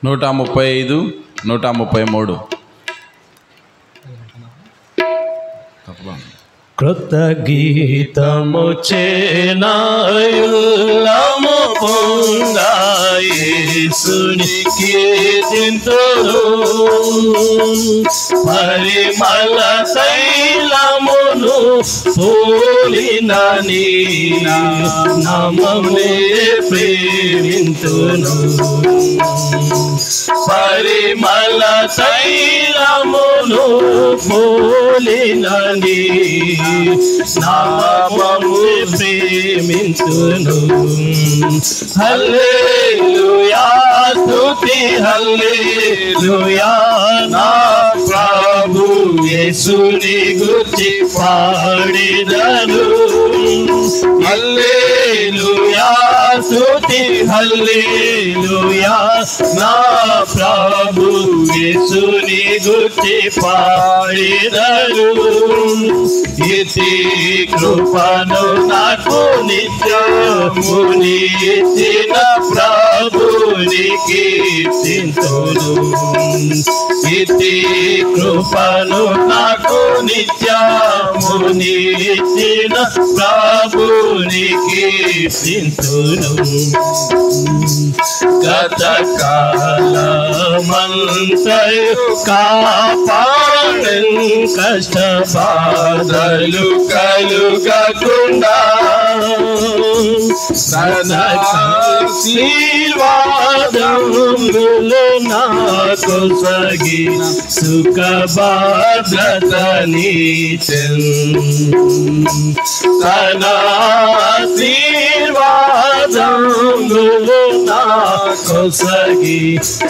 135, 133. కృత గీతము చేనాయుల్లము పొందాయేసుని కీర్తింతురు పరిమళ తైలమును పోలిన నీ నామమునే ప్రేమింతును పరిమళ తైలమును పోలిన నీ నామమునే ప్రేమింతును హల్లెలూయా స్తుతి హల్లెలూయా నా ప్రభు యేసుని గురించి పాడిదను హల్లెలూయా స్తుతి హల్లెలూయా నా ప్రభు యేసుని గురించి పాడిదను ఇతి కృపను నాకు నిత్యముని ఇచ్చిన ప్రభుని కీర్తింతును ఇతి కృపను నాకు నిత్యముని ఇచ్చిన ప్రభుని కీర్తింతును గత కాలమంతయు కాపాడెన్ కష్ట బాధలు కలుగకుండా ఆశీర్వాదములు నాకు సగిన సుఖ భద్రతనిచ్చెను తన ఆశీర్వాదములు నాకు సగి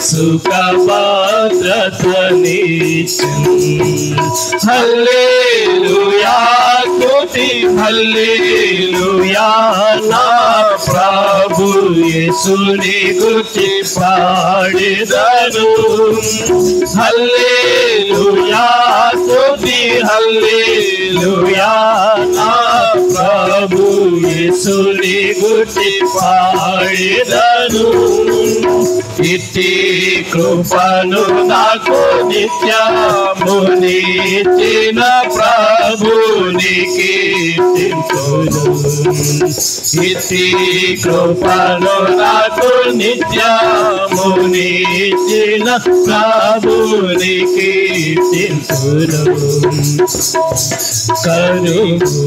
సుఖ భద్రతనిచ్చెను హల్లెలూయా స్తుతి హల్లెలూయా నా ప్రభు యేసుని గురించి పాడిదను హల్లెలూయా స్తుతి హల్లెలూయా నా ప్రభు యేసుని గురించి పాడిదను ఇట్టి కృపను నాకు నిత్యముని ఇచ్చిన ప్రభుని కీర్తింతును ఇట్టి కృపను నాకు నిత్యముని ఇచ్చిన ప్రభుని కీర్తింతును కరువు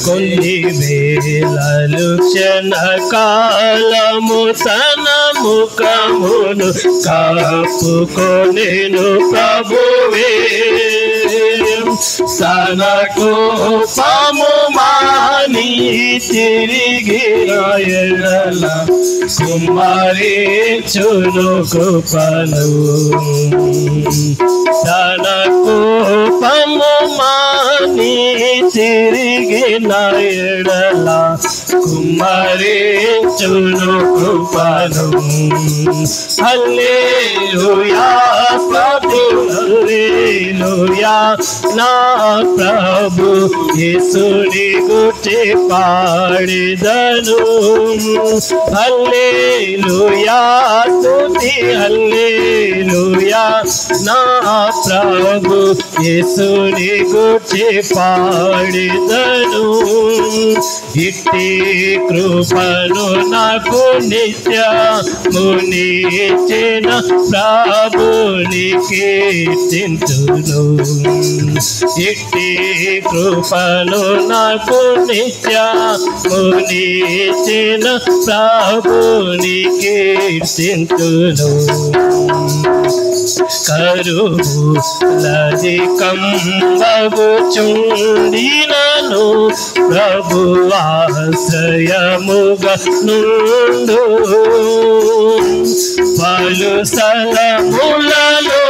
కొన్ని వేళలు క్షణకాలము తన ముఖమును కాపుకొనెను ప్రభువే తన కోపము మాని తిరిగి ఎడల కుమ్మరించును కృపను తన కోపము మాని తిరిగి ఎడల కుమ్మరించును కృపను హల్లెలూయా స్తుతి హల్లెలూయా నా ప్రభు యేసుని గురించి పాడిదను హల్లెలూయా స్తుతి హల్లెలూయా నా ప్రభు యేసుని గురించి పాడిదను ఇట్టి కృపను నాకు నిత్యముని ఇచ్చిన ప్రభుని కీర్తింతును ఇట్టి కృపను నాకు నిత్యముని ఇచ్చిన ప్రభుని కీర్తింతును కరువులధికంబగుచుండినను ప్రభువాశ్రయముగా నుండు పలు స్థలములలో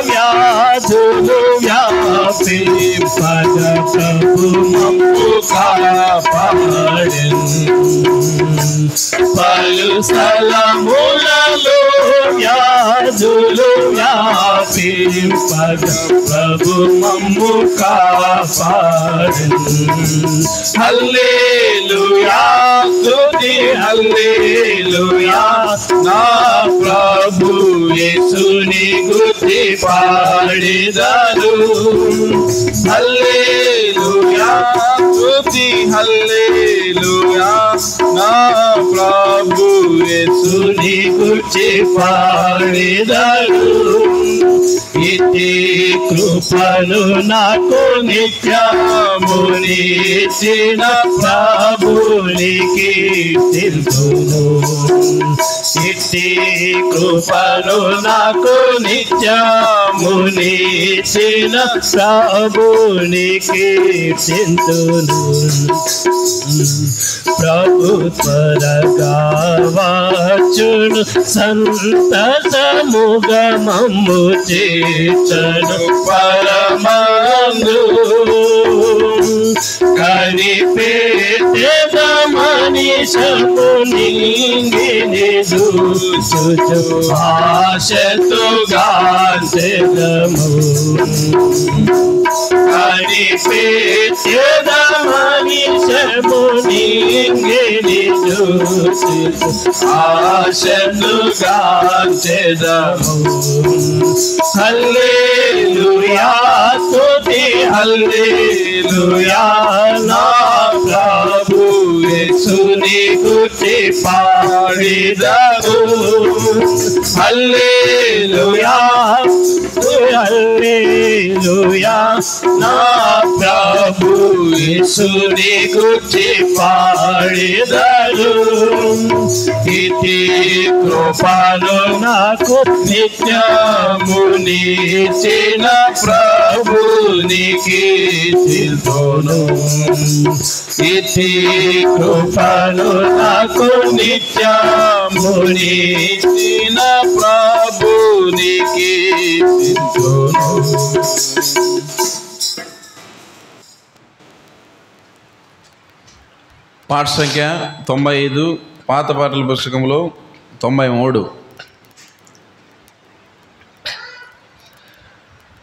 వ్యాధులు వ్యాపింపగ ప్రభు మమ్ము కాపాడెను పలు స్థలములలో వ్యాధులు వ్యాపింపగ ప్రభు మమ్ము కాపాడెను హల్లెలూయా స్తుతి హల్లెలూయా నా ప్రభు యేసుని గురించి పాడెదను. హల్లెలూయా స్తుతి హల్లెలూయా నా ప్రభు యేసుని గురించి పాడెదను. ఇతి కృపను నాకు నిత్యమునిచ్చిన ప్రభుని కీర్తింతును. ఇతి కృపను నాకు నిత్యమునిచ్చిన ప్రభుని కీర్తింతును. ప్రభు త్వరగా వచ్చును సంతతముగా మమ్ము చేర్చను పరమందు. కనిపెట్టెద మనిషము నింగిని చూచు ఆశతో గాంచెదము. కనిపెట్టెద మనిషము నింగిని చూచు ఆశతో గాంచెదము. హల్లెలూయా స్తుతి హల్లెలూయా నా ప్రభు యేసుని గురించి పాడెదను. హల్లెలూయా హల్లెలూయా నా ప్రభు యేసుని గురించి పాడెదను. ఇతి కృపను నాకు నిత్యమునిచ్చిన ప్రభుని కీర్తింతును. ఇతి కృపను నాకు నిత్యమునిచ్చిన ప్రభుని కీర్తింతును. పాట సంఖ్య 95, పాత పాటల పుస్తకంలో 93.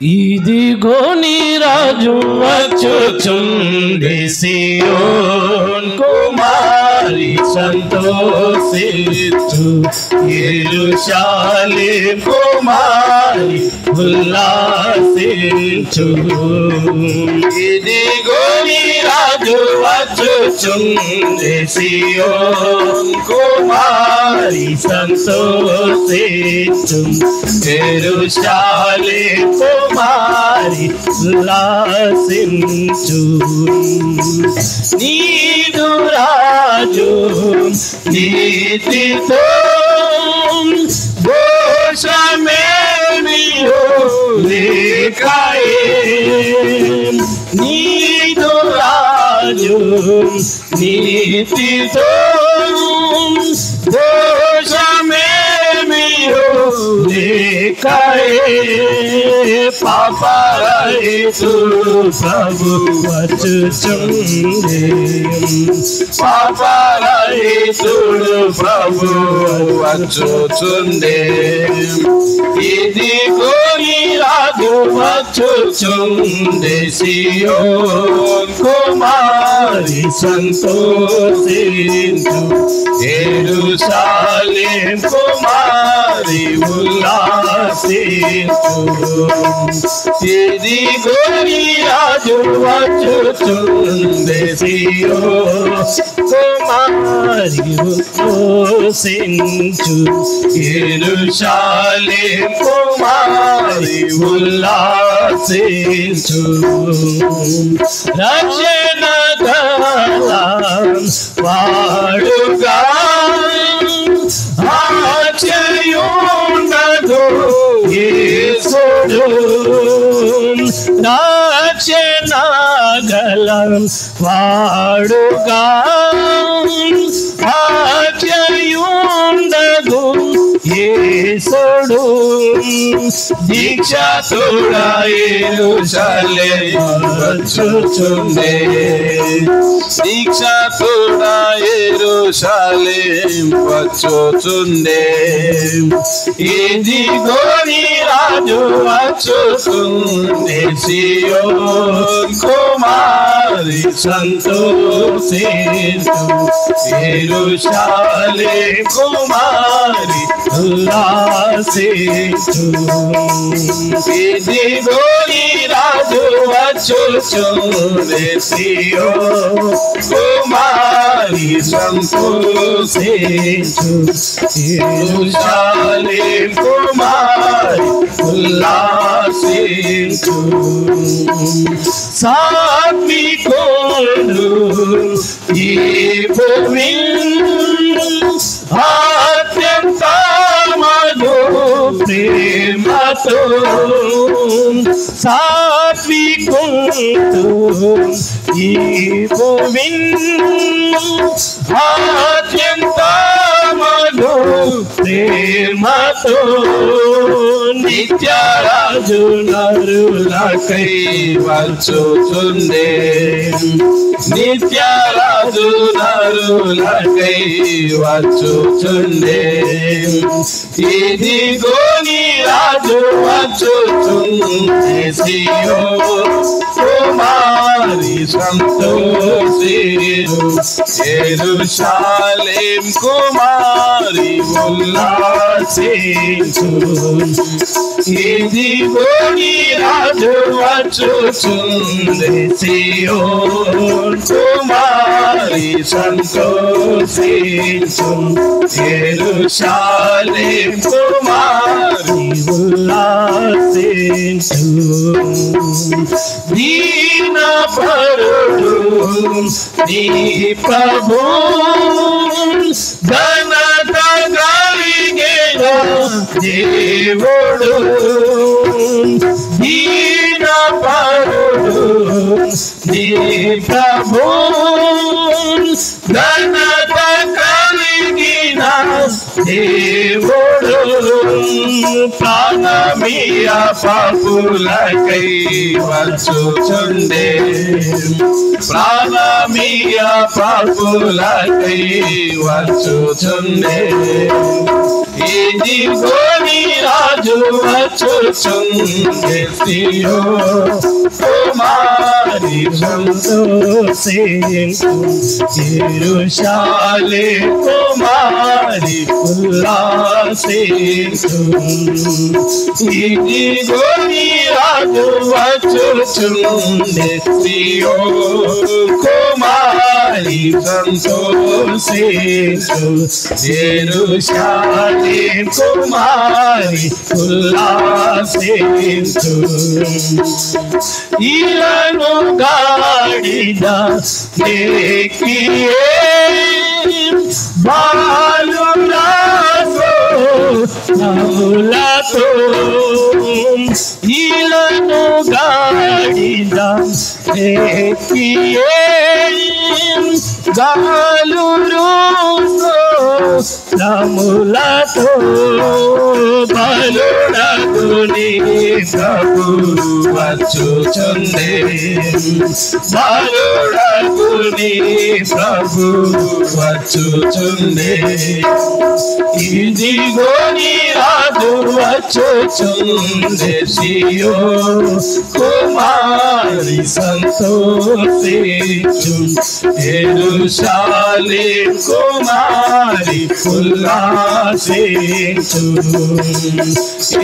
ఇదిగో నీ రాజు వచ్చుచుండి సియోన్ కుమారి సంతోషించు. యెరూషలేము కుమారి ఉల్లాసించు. ఇదిగో నీ రాజు వచ్చుచుండి సియోన్ కుమారి సంతోషించు. యెరూషలేము కుమారి ఉల్లాసించు. నీదు రాజు నీతితో దోషమేమియో లేకాయే. నీదు రాజు నీతితో దోషమేమియో లేకాయే. పాపరహితుడు ప్రభు వచ్చుచుండే. పాపరహితుడు ప్రభు వచ్చుచుండే. ఇదిగో నీ రాజు వచ్చుచుండే సియోన్ కుమారి సంతోషించు. యెరూషలేము కుమారి ఉల్లాసించు. ఇదిగో నీ రాజు వచ్చుచుండే సియోన్ కుమారి ఉల్లాసించు. యెరూషలేము కుమారి ఉల్లాసించు. రక్షణ గల వాడుగా ఆచయుండదు యేసుడు. రక్షణ గల వాడుగా ఆచయుండదు యేసుడు. దీక్ష తోడా యెరూషలేము వచ్చుచుండే దీక్ష తోడా యెరూషలేము వచ్చుచుండే ఇదిగో నీ రాజు వచ్చుచుండే సియోన్ కుమారి సంతోషించు యెరూషలేము కుమారి ఉల్లాసించు ఇదిగో నీ రాజు వచ్చుచుండే సియోన్ కుమారి సంతోషించు యెరూషలేము కుమారి ఉల్లాసించు సాత్వికుడు ఈ భూమి అత్యంత మధు ప్రేమతో సాత్వికుడు ఈ భూమి అత్యంత మధు ప్రేమతో నిత్యరాజు నరులకై వచ్చుచుండే నిత్యరాజు నరులకై వచ్చుచుండే ఇదిగో నీ రాజు వచ్చుచుండే సియోన్ కుమారి సంతోషించు యెరూషలేము కుమారి ఉల్లాసించు ఇదిగో నీ రాజు వచ్చుచుండే సియోన్ కుమారి సంతోషించు యెరూషలేము కుమారి ఉల్లాసించు దీన పరుడు నీ ప్రభు ఘనత కలిగిన దేవుడు దీన పరుడు నీ ప్రభు ఘనత కలిగిన దేవుడు ప్రాణమీయ పాపులకై వచ్చుచుండే ప్రాణమీయ పాపులకై వచ్చుచుండే ఇదిగో నీ రాజు వచ్చుచుండే సియోన్ కుమారి సంతోషించు యెరూషలేము కుమారి ఉల్లాసించు ఇదిగో నీ రాజు వచ్చుచుండే సియోన్ కుమారి సంతోషించు యెరూషలేము కుమారి ఉల్లాసించు ఇలను గాడిద నేకియే బాలురాసో నములతో ఇలను గాడిద నేకియే గాలురుసో నములతో బలుడగుని ప్రభు వచ్చుచుండే బలుడగుని ప్రభు వచ్చుచుండే ఇదిగో నీ రాజు వచ్చుచుండే సియోన్ కుమారి సంతోషించు యెరూషలేము కుమారి ఉల్లాసించు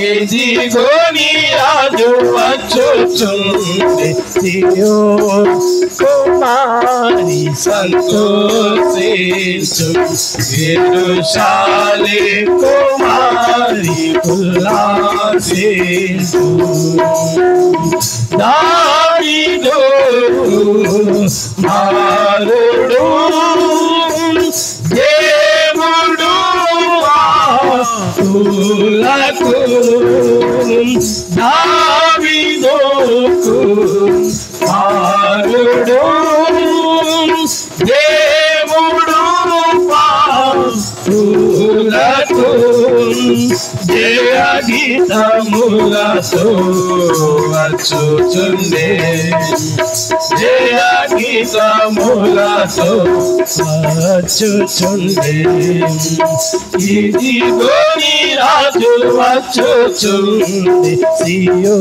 ఇదిగో నీ రాజు వచ్చుచుండే సియోన్ కుమారి సంతోషించు యెరూషలేము కుమారి ఉల్లాసించు దావీదు మారుడు దేవుడు ఆకులకు దావీదుకు మారుడు దేవుడు పాపులకు ప్రభువునకు జయ గీతములతో వచ్చుచుండే జయ గీతములతో వచ్చుచుండే ఇదిగో నీ రాజు వచ్చుచుండే సియో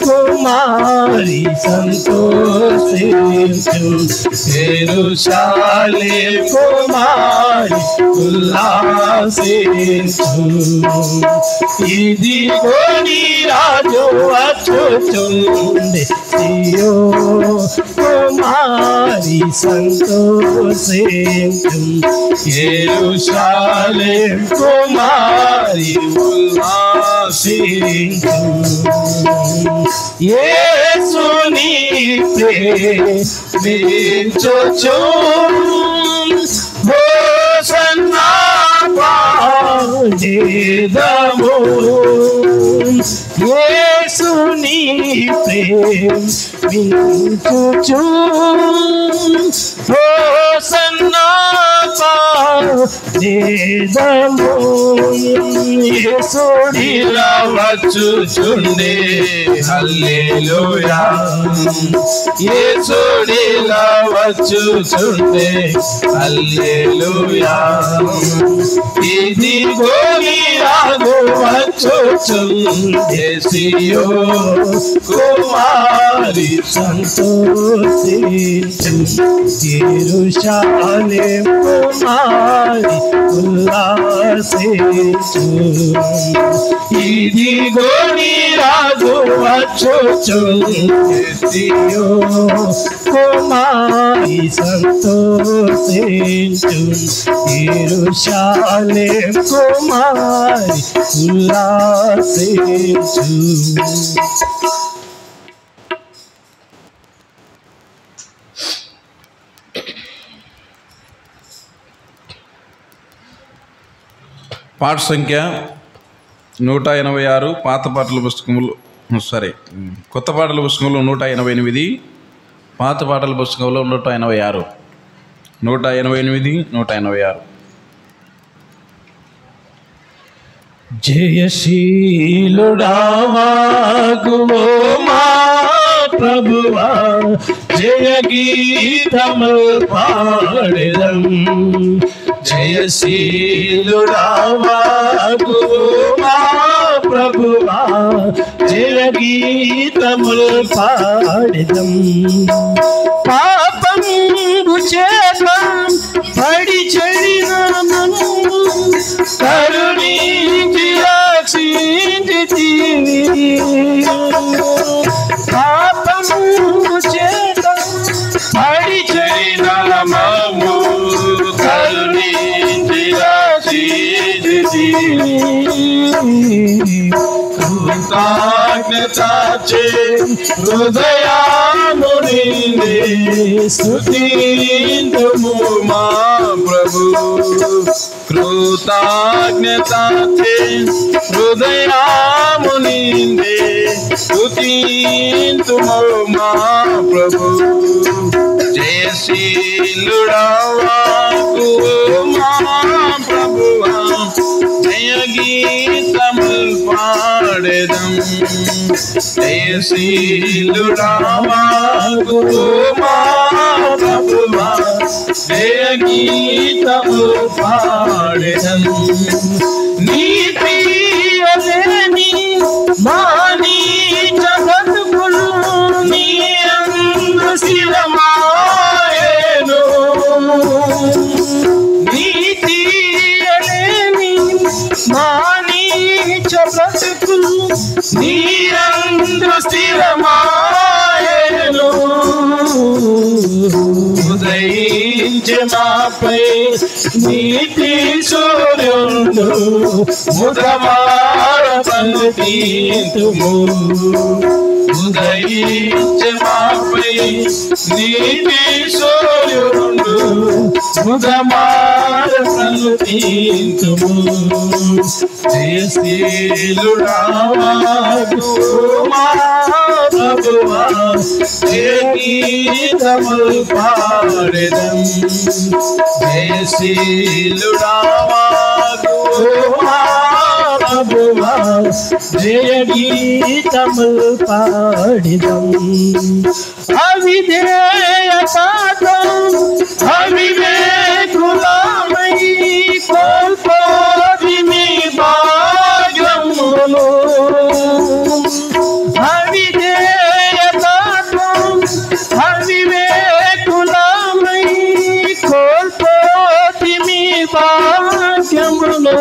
కుమారి సంతోషించు యెరూషలేం కుమారి ఉల్లాసించు ఇదిగో నీ రాజు వచ్చుచుండే సియో కుమారి సంతోషించు యెరూషలేం కుమారి ఉల్లాసించు యేసుని ప్రేమించుచు హోసన్నా పాడెదము యేసుని ప్రేమించుచు హోసన్నా పాడెదము యేసుడిలా వచ్చుచుండే హల్లెలూయా యేసుడిలా వచ్చుచుండే హల్లెలూయా ఇదిగో నీ రాజు వచ్చుచుండే సియో కుమారి సంతోషించు యెరూషలేం కుమారి ఉల్లాసించు ఇదిగో నీ రాజు వచ్చుచుండే సియో కుమారి సంతోషించు యెరూషలేం కుమారి ఉల్లాసించు. పాట సంఖ్య 186 పాత పాటల పుస్తకంలో కొత్త పాటల పుస్తకంలో 188 పాత పాటల పుస్తకంలో 186 186 జయశీలుడావాగు మా ప్రభువా జయ గీతములు పాడెదం జయశీలుడావాగు మా ప్రభువా జయ గీతములు పాడెదం పాపము చేత పడి చెడినము కరుణించి రక్షించితివి పాపము చేత పడి చెడినము కరుణించి రక్షించితివి కృతజ్ఞతాచే హృదయాముని స్తుతింతుము మా ప్రభు కృతజ్ఞతాచే హృదయాముని స్తుతింతుము మా ప్రభు జయశీలుడవాగు మా ప్రభువా జయ గీతములు పాడెదం జయశీలుడవాగు మా ప్రభువా జయ గీతములు పాడెదం నీతి అలేని మాని జగత్తులు నీ అందు శివమాయెను నీతి అలేని మాని జగత్తులు నీ అందు స్థిరమాయెను ఉదయించే మాపై నీతి సూర్యుడు ముఖమార పండితుము ఉదయించే మాపై నీతి సూర్యుడు ముఖమార పండితుము జయశీలుడవాగు మా ప్రభువా జయ గీతములు పాడెదం జయశీలుడవాగు ప్రభువా జయ గీతములు పాడిదం అవిధేయతతో అవివేకులమై కోల్పోతిమి భాగ్యమును అవిధేయతతో అవివేకులమై కోల్పోతిమి భాగ్యమును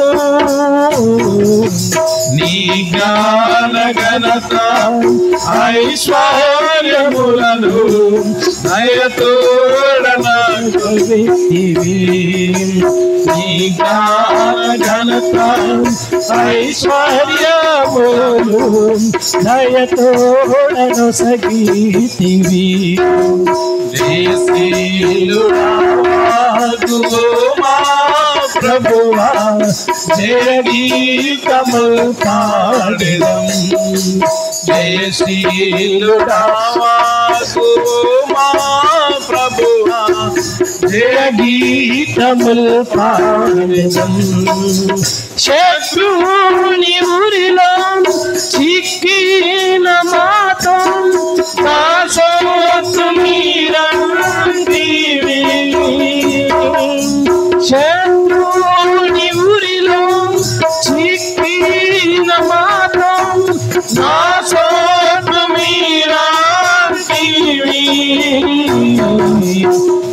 నీ జ్ఞాన ఘనత ఐశ్వర్యములను దయతోడనవి నీ జ్ఞాన ఘనత ఐశ్వర్యములు దయతోడను సగీతివి ప్రభువా జయ గీతములు పాడెదం జయశీలుడావాసు మా ప్రభువా జయ గీతములు పాడెదం శత్రువుని ఊరిలో చిక్కిన మాతం దాసోత్తు మీరంటివి శత్రువుని ఊరిలో చిక్కిన మాతం దాసోత్తు మీరంటివి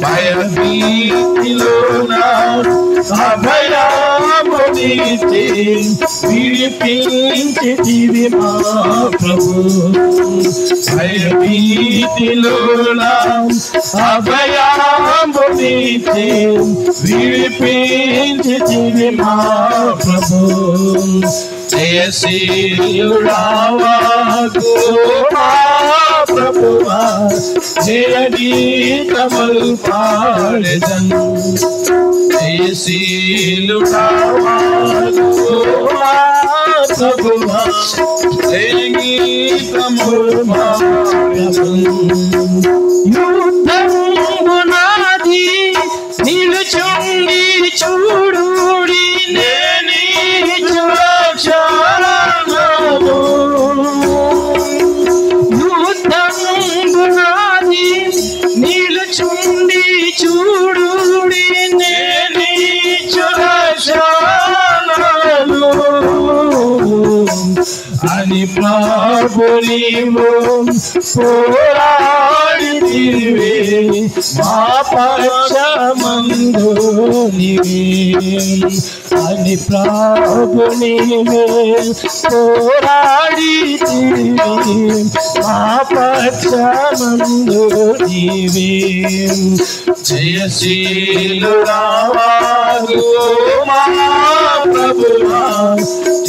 భయభీతిలోన అభయామునితే విడిపించితివి మా ప్రభు భయభీతిలోన అభయామునితే విడిపించితివి మా ప్రభు జయశీలుడావాకు మా ప్రభువా జయ గీతములు పాడెదం జయశీలుడావాకు మా ప్రభువా జయ గీతములు పాడెదం యుద్ధమునాది నిలుచుండి చూడుడి నేని చురక్షణము యుద్ధమునాది నిలుచుండి చూడుడి నేని చురక్షణము అని ప్రభునిము పోరాడితివే మా పక్షమందు నీవే అని ప్రభునిము పోరాడితివే మా పక్షమందు నీవే జయశీలుడావాకు మా ప్రభువా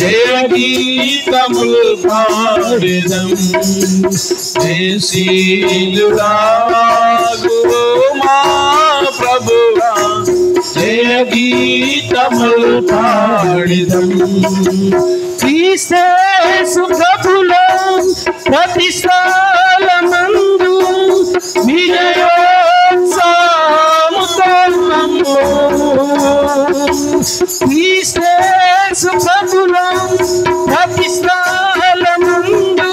జయ గీతములు పాడెదం జయశీలుడావాకు మా ప్రభువా జయ గీతములు పాడెదం క్రీస్తు ప్రభులో ప్రతి స్థలమందు విజయోత్సవముతో క్రీస్తు ప్రభులో ప్రతి స్థలమందు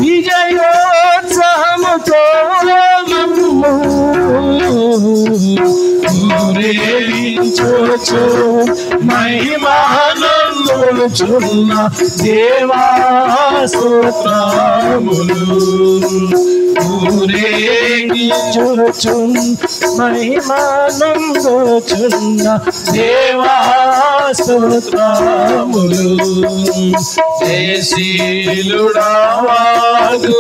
విజయోత్సవముతో ఊరేగించు మహిమానందుచున్న దేవా స్తోత్రములు ఊరేగించు మహిమానందుచున్న దేవా స్తోత్రములు జయశీలుడావాకు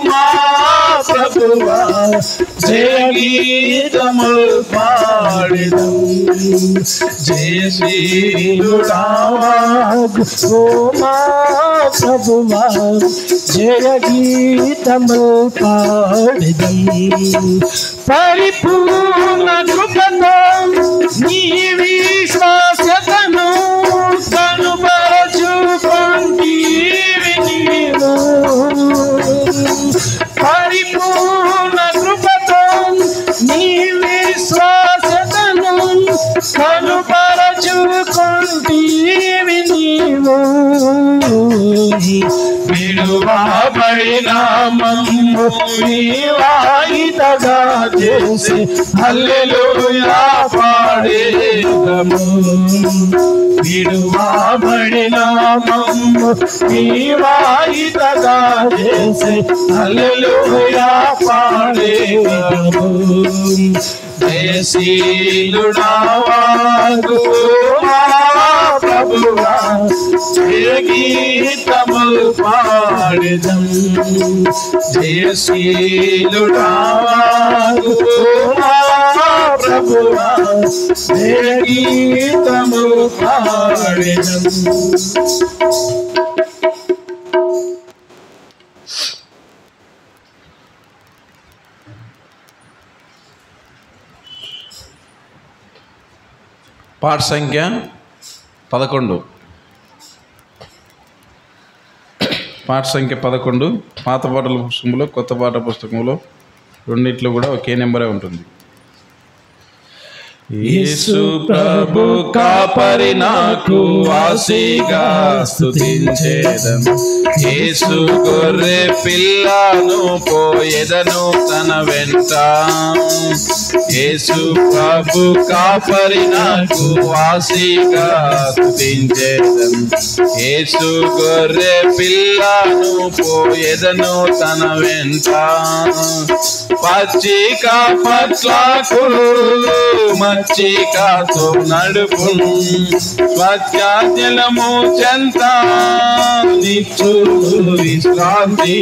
మా ప్రభువా జయ గీతములు పాడెదం జయశీలుడావాకు మా ప్రభువా జయ గీతములు పాడెదం పరిపూర్ణ కృపతో నీ విశ్వాసతను కనుపరచుకొంటివి నీవు పరిపూర్ణ కృపతో నీ విశ్వాసతను కనుపరచుకొంటివి విడువబడిన మమ్ము వివాహితగా చేసి హల్లెలూయా పాడేదము. విడువబడిన మమ్ము వివాహితగా చేసి హల్లెలూయా పాడేదము. జయశీలుడావాగు ప్రభువా జయ గీతములు పాడెదం. జయశీలుడావాగు ప్రభువా జయ గీతములు పాడెదం. పాట సంఖ్య 11. పాట సంఖ్య 11 పాత పాటల పుస్తకంలో కొత్త పాట పుస్తకంలో రెండిట్లో కూడా ఒకే నెంబరే ఉంటుంది. యేసు ప్రభు కాపరి నాకు ఆశగా స్తుతించేదను. యేసు గొర్రె పిల్లను పోయేదను తన వెంట. యేసు ప్రభు కాపరి నాకు ఆశగా స్తుతించేదను. యేసు గొర్రె పిల్లను పోయేదను తన వెంట. పచ్చిక పట్లకు మచ్చికతో నడుపు స్వచ్ఛ జలము చెంత నిచ్చు విశ్రాంతి.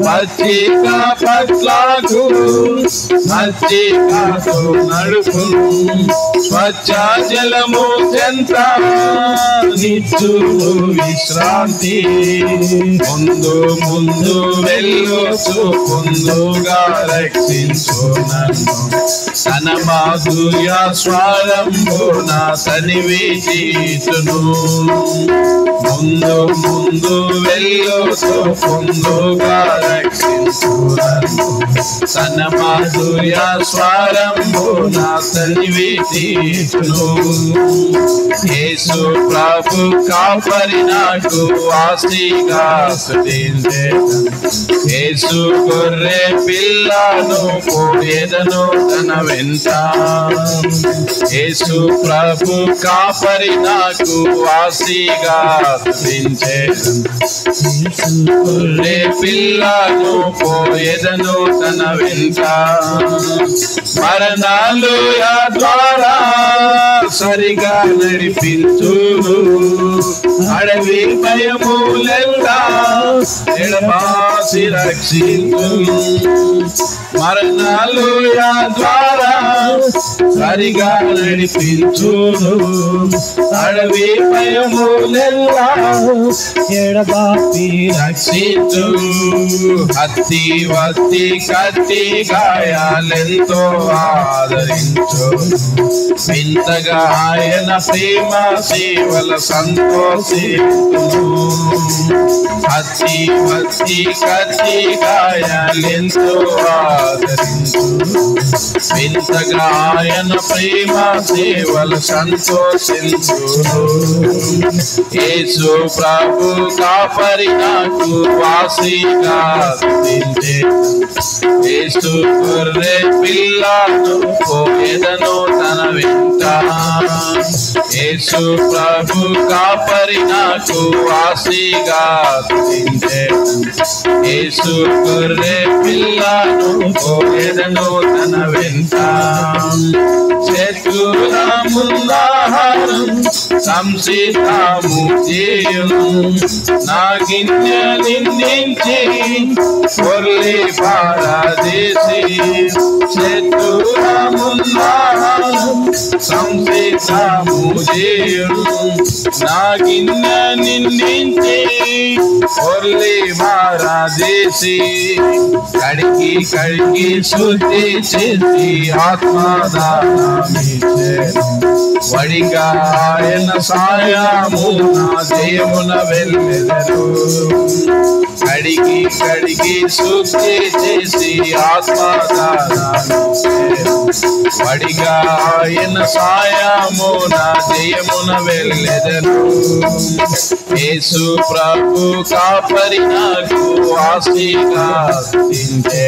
పచ్చిక పట్లకు మచ్చికతో నడుపు స్వచ్ఛ జలము చెంత నిచ్చు విశ్రాంతి. ముందు ముందు వెళ్ళొచ్చు ముందుగా రక్షించు నన్ను. తన మాధుర్య స్వరంబున తనివి తీర్చును. ముందు ముందు వెళ్ళొచ్చు ముందుగా రక్షించు నన్ను. తన మాధుర్య స్వరంబున తనివి తీర్చును. యేసు ప్రభు కాపరి నాకు ఆశగా స్తుతించేదను. యేసు గొర్రె పిల్లను పోయేదను తన వెంట. యేసు ప్రభు కాపరి నాకు ఆశగా స్తుతించేదను. గొర్రె పిల్లను పోయేదను తన వెంట. మరణాలు ద్వారా సరిగా నడిపించును. అడవి భయములెల్లా ఎడబాసి రక్షించును. మరణాలు ద్వారా సరిగా నడిపించును. అడవి భయములెల్లా ఎడబాసి రక్షించు. హత్తి వత్తి కత్తి గాయాలెంతో ఆదరించు. వింతగా ఆయన ప్రేమ సేవల సంతోషించును. హత్తి వత్తి కత్తి గాయాలెంతో ఆదరించు. వింతగా ఆయన ప్రేమ సేవల సంతోషించును. యేసు ప్రభు కాపరి నాకు ఆశగా స్తుతించేదను. యేసు గొర్రె పిల్లను పోయేదను తన వెంట. యేసు ప్రభు కాపరి నాకు ఆశగా స్తుతించేదను. యేసు గొర్రె పిల్లను పోయేదను తన వెంట. శత్రుల ముందాహారం సంసిద్ధము చేయును. నా గిన్నె నిందించి పొర్లి పారదేశి. శత్రుల ముందాహారం సంసిద్ధము చేయును. నా గిన్నె నిందించి పొర్లి పారదేశి. కడిగి కడిగి శుద్ధి చేసి ఆత్మదానమిచ్చెను. వడిగా ఆయన సాయము నా జయమున వెళ్ళెదను. కడిగి కడిగి శుద్ధి చేసి ఆత్మదానాన్ని వడిగా ఆయన సాయమున జయమున వెళ్ళెదను. యేసు ప్రభు కాపరి నాకు ఆశీగా దించే.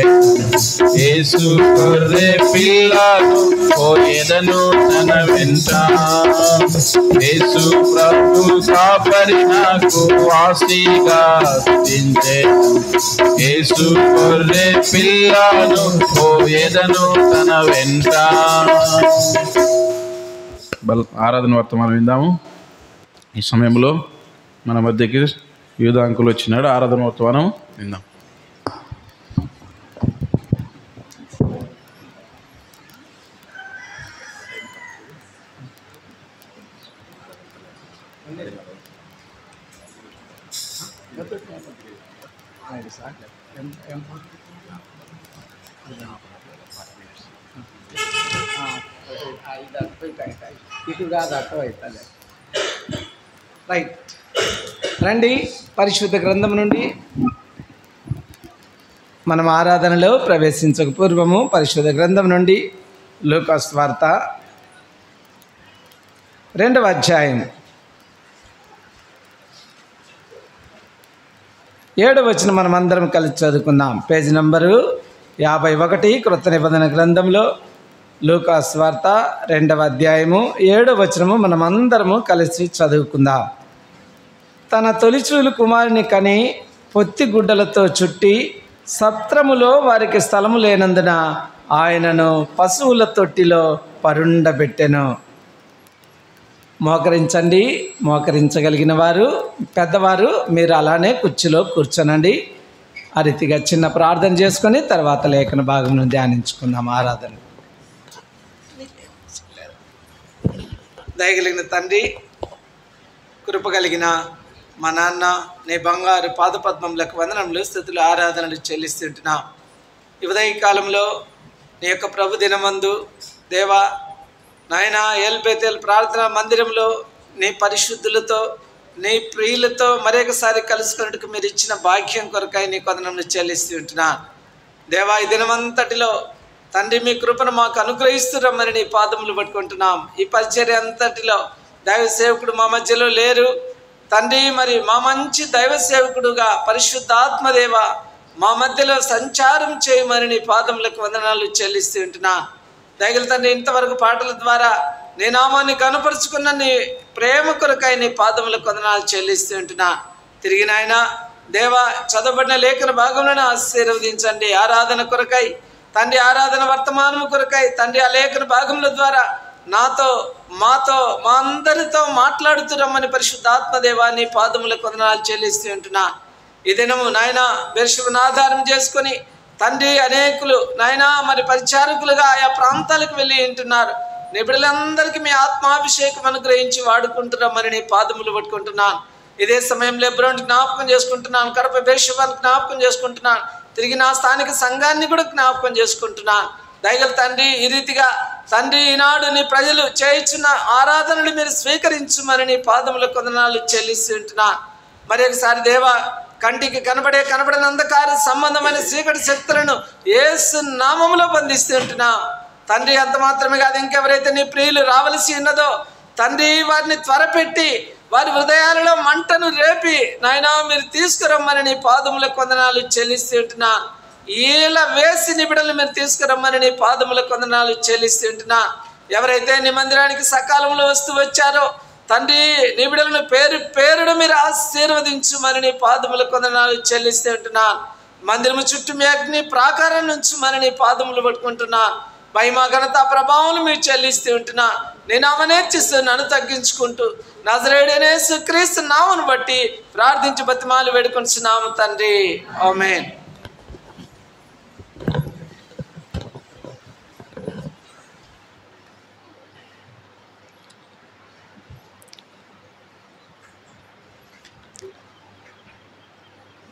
యేసు గొర్రె పిల్లను పోయేదను తన వెంట. యేసు ప్రభు కాపరి నాకు ఆశీగా దించే. యేసు గొర్రె పిల్లను పోయేదను తన వెంట. ఆరాధన వర్తమానం విందాము. ఈ సమయంలో మన మధ్యకి యూదా అంకుల్ వచ్చినాడు. ఆరాధన వర్తమానం విందాం. రైట్, రండి. పరిశుద్ధ గ్రంథం నుండి మనం ఆరాధనలో ప్రవేశించక పూర్వము పరిశుద్ధ గ్రంథం నుండి లూకా సువార్త 2వ అధ్యాయం 7వ వచనం మనం అందరం కలిసి చదువుకుందాం. పేజీ నంబరు 51 క్రొత్త నిబంధన గ్రంథంలో లూకా సువార్త 2వ అధ్యాయము 7వ వచనము మనం అందరము కలిసి చదువుకుందాం. తన తొలిచూలు కుమారుని కని పొత్తి గుడ్డలతో చుట్టి సత్రములో వారికి స్థలము లేనందున ఆయనను పశువుల తొట్టిలో పరుండబెట్టెను. మోకరించండి. మోకరించగలిగిన వారు పెద్దవారు మీరు అలానే కుర్చీలో కూర్చోనండి. ఆ రీతిగా చిన్న ప్రార్థన చేసుకొని తర్వాత లేఖన భాగం ధ్యానించుకుందాం. ఆరాధన. దయగలిగిన తండ్రి, కృప కలిగిన మా నాన్న, నీ బంగారు పాదపద్మములకు వందనములు, స్తుతులు, ఆరాధనలు చెల్లిస్తుంటున్నాం. ఈ ఉదయకాలంలో నీ యొక్క ప్రభు దినమందు దేవా నాయన ఎల్బేతేల్ ప్రార్థనా మందిరంలో నీ పరిశుద్ధులతో నీ ప్రియులతో మరొకసారి కలుసుకున్నట్టుకు మీరు ఇచ్చిన భాగ్యం కొరకై నీ వందనములు చెల్లిస్తుంటున్నాను. దేవా ఈ దినమంతటిలో తండ్రి మీ కృపను మాకు అనుగ్రహిస్తురమ్మని నీ పాదములు పట్టుకుంటున్నాం. ఈ పరిచర్య అంతటిలో దైవ సేవకుడు మా మధ్యలో లేరు తండ్రి. మరి మా మంచి దైవ సేవకుడుగా పరిశుద్ధాత్మదేవ మా మధ్యలో సంచారం చేయమని నీ పాదములకు వందనాలు చెల్లిస్తూ ఉంటున్నాను. దయగల తండ్రి, ఇంతవరకు పాటల ద్వారా నీ నామాన్ని కనపరుచుకున్న నీ ప్రేమ కొరకై నీ పాదములకు వందనాలు చెల్లిస్తూ ఉంటున్నాను. తిరిగి నాయన దేవా చదవబడిన లేఖన భాగంలోనే ఆశీర్వదించండి. ఆరాధన కొరకై తండ్రి, ఆరాధన వర్తమానము కొరకై తండ్రి, ఆ లేఖన భాగముల ద్వారా నాతో మాతో మా అందరితో మాట్లాడుతురమ్మని పరిశుద్ధాత్మదేవా నీ పాదములకు వందనాలు చెల్లిస్తూ ఉంటున్నా. ఈ దినము నాయన బెర్షెబను ఆధారం చేసుకొని తండ్రి అనేకులు నాయన మరి పరిచారకులుగా ఆయా ప్రాంతాలకు వెళ్ళి ఉంటున్నారు. నీ బిడ్డలందరికీ మీ ఆత్మాభిషేకం అనుగ్రహించి వాడుకుంటురమ్మని నీ పాదములు పట్టుకుంటున్నాను. ఇదే సమయంలో ఎబ్రోని జ్ఞాపకం చేసుకుంటున్నాను. కడప బెర్షెబను జ్ఞాపకం చేసుకుంటున్నాను. తిరిగి నా స్థానిక సంఘాన్ని కూడా జ్ఞాపకం చేసుకుంటున్నాను. దయగల తండ్రి, ఈ రీతిగా తండ్రి ఈనాడు నీ ప్రజలు చేయించున్న ఆరాధనలు మీరు స్వీకరించుమని నీ పాదములకు వందనాలు చెల్లిస్తుంటున్నాను. మరి ఒకసారి దేవా కంటికి కనబడని అంధకార సంబంధమైన చీకటి శక్తులను యేసు నామములో బంధిస్తుంటున్నా తండ్రి. అంత మాత్రమే కాదు, ఇంకెవరైతే నీ ప్రియులు రావలసి ఉన్నదో తండ్రి వారిని త్వరపెట్టి వారి హృదయాలలో మంటను రేపి నాయనా మీరు తీసుకురమ్మని నీ పాదములకు వందనాలు చెల్లిస్తుంటున్నా. ఈల వేసి నీ బిడ్డలు మీరు తీసుకురమ్మని నీ పాదములకు వందనాలు చెల్లిస్తుంటున్నా. ఎవరైతే నీ మందిరానికి సకాలంలో వచ్చారో తండ్రి నీ బిడ్డలను పేరు పేరును మీరు ఆశీర్వదించుమని నీ పాదములకు వందనాలు చెల్లిస్తుంటున్నా. మందిరము చుట్టూ మీ అగ్ని ప్రాకారం నుంచి మరి నీ పాదములు పట్టుకుంటున్నా. మహిమ ఘనత ప్రభావం మీరు చెల్లిస్తూ ఉంటున్నా. నేను అవనేర్చిస్తూ నన్ను తగ్గించుకుంటూ నజరేయుడైన యేసుక్రీస్తు నామమును బట్టి ప్రార్థించి బతిమాలు వేడుకొంచున్నాము తండ్రి. ఆమేన్.